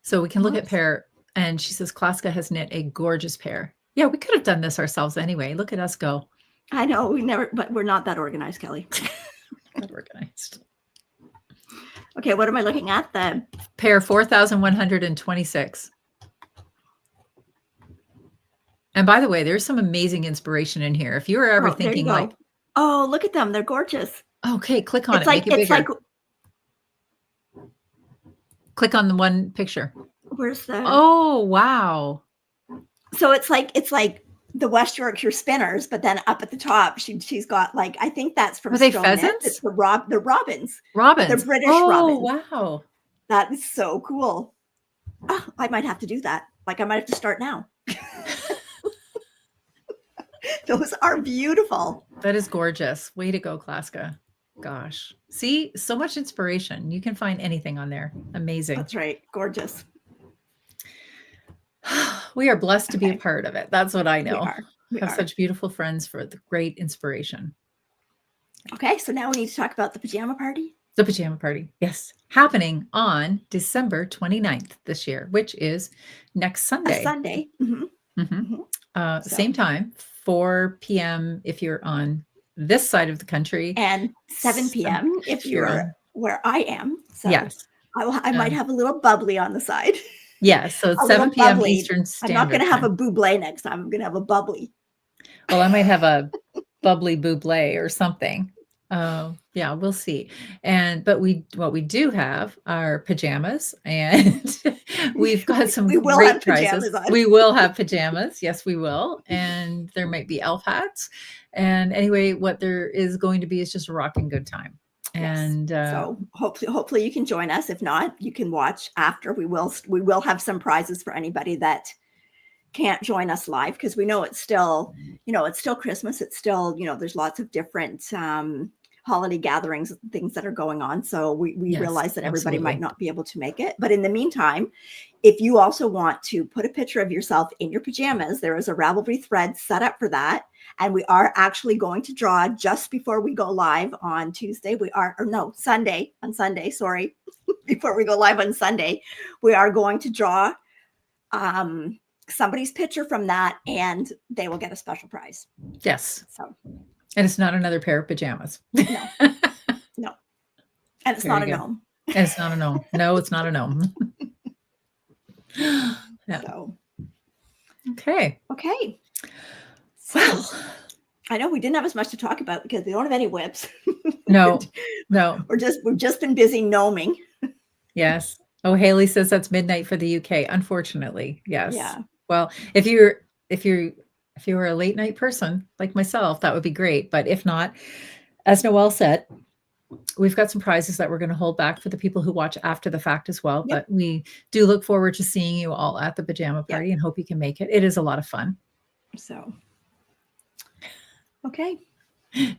So we can look at pair. And she says Klaska has knit a gorgeous pair. Yeah, we could have done this ourselves anyway. Look at us go. I know but we're not that organized, Kelly. Not organized. Okay, what am I looking at? The pair 4,126. And by the way, there's some amazing inspiration in here. If you were ever thinking like, oh, look at them, they're gorgeous. Okay, click on it. Make it bigger. Click on the one picture. Where's the? Oh, wow. So it's like the West Yorkshire spinners, but then up at the top, she's got like, I think that's from. Are they pheasants? It's the robins. Robins. They're British robins. Oh, wow. That is so cool. Oh, I might have to do that. Like I might have to start now. Those are beautiful. That is gorgeous. Way to go, Klaska. Gosh. See, so much inspiration. You can find anything on there. Amazing. That's right. Gorgeous. We are blessed to be a part of it. That's what I know. We have such beautiful friends for the great inspiration. Okay, so now we need to talk about the pajama party. The pajama party, yes. Happening on December 29th this year, which is next Sunday. A Sunday. Mm-hmm. Mm-hmm. Same time, 4 p.m. if you're on this side of the country. And 7 p.m. if you're where I am. So yes. I might have a little bubbly on the side. Yes, so it's 7 p.m. Eastern Standard I'm not going to have a bubbly next time. I'm going to have a bubbly. Well, I might have a bubbly bubbly or something. Yeah, we'll see. But what we do have are pajamas, and we've got some great prizes. We will have pajamas. Yes, we will. And there might be elf hats. And anyway, what there is going to be is just a rocking good time. And so hopefully you can join us. If not, you can watch after. We will have some prizes for anybody that can't join us live, because we know it's still Christmas. It's still, there's lots of different holiday gatherings, things that are going on. So we Yes, realize that everybody absolutely. might not be able to make it. But in the meantime, if you also want to put a picture of yourself in your pajamas, there is a Ravelry thread set up for that. And we are actually going to draw just before we go live on Tuesday. Sunday, sorry. Before we go live on Sunday, we are going to draw somebody's picture from that, and they will get a special prize. Yes. So, and it's not another pair of pajamas. No. No. And it's Very not a good. gnome. And it's not a gnome. No, it's not a gnome. Yeah. So, okay. So, well, I know we didn't have as much to talk about because we don't have any whips. No. We've just been busy gnoming. Yes. Oh, Haley says that's midnight for the UK. Unfortunately, yes. Yeah. Well, if you were a late night person like myself, that would be great. But if not, as Noelle said, we've got some prizes that we're going to hold back for the people who watch after the fact as well. Yep. But we do look forward to seeing you all at the pajama party and hope you can make it. It is a lot of fun. So, okay.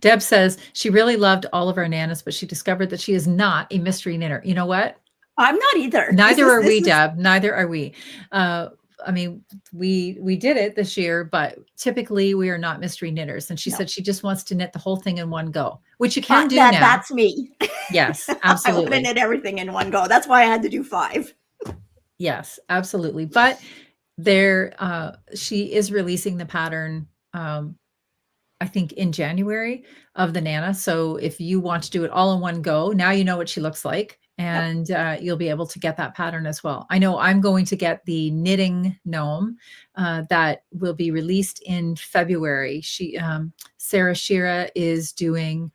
Deb says she really loved all of our nanas, but she discovered that she is not a mystery knitter. You know what? I'm not either. Neither are we, Deb. Neither are we. I mean, we did it this year, but typically we are not mystery knitters. And she said she just wants to knit the whole thing in one go, which you can do now. That's me. Yes, absolutely. I want to knit everything in one go. That's why I had to do 5. Yes, absolutely. But she is releasing the pattern, I think in January of the Nana. So if you want to do it all in one go, now you know what she looks like. And you'll be able to get that pattern as well. I know I'm going to get the knitting gnome that will be released in February. Sarah Shira is doing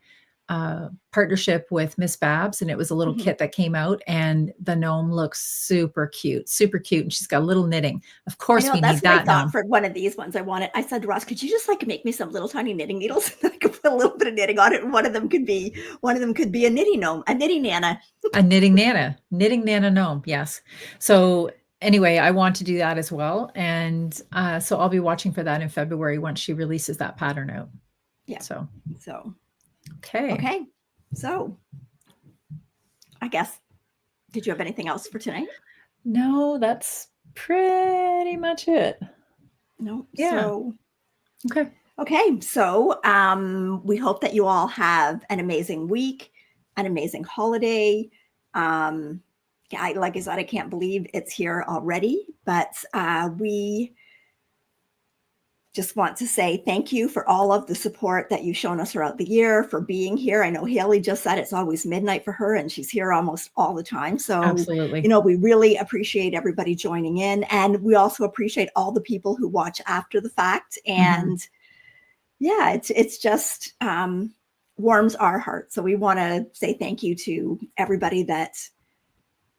partnership with Miss Babs, and it was a little kit that came out, and the gnome looks super cute, and she's got a little knitting. Of course, we need that gnome. For one of these ones, I said to Ross, could you just make me some little tiny knitting needles? I could put a little bit of knitting on it, and one of them could be a knitting gnome, a knitting nana. A knitting nana gnome. Yes. So anyway, I want to do that as well. And so I'll be watching for that in February once she releases that pattern out. Yeah. So okay. Okay. So I guess, did you have anything else for tonight? No, that's pretty much it. No. Yeah. So, okay. So we hope that you all have an amazing week, an amazing holiday. Like I said, I can't believe it's here already, but we just want to say thank you for all of the support that you've shown us throughout the year, for being here. I know Haley just said it's always midnight for her, and she's here almost all the time. So, absolutely. We really appreciate everybody joining in, and we also appreciate all the people who watch after the fact. And it's just warms our heart. So we want to say thank you to everybody that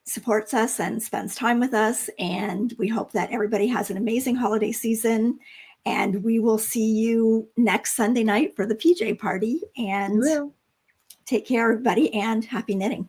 supports us and spends time with us. And we hope that everybody has an amazing holiday season. And we will see you next Sunday night for the PJ party. And take care, everybody, and happy knitting.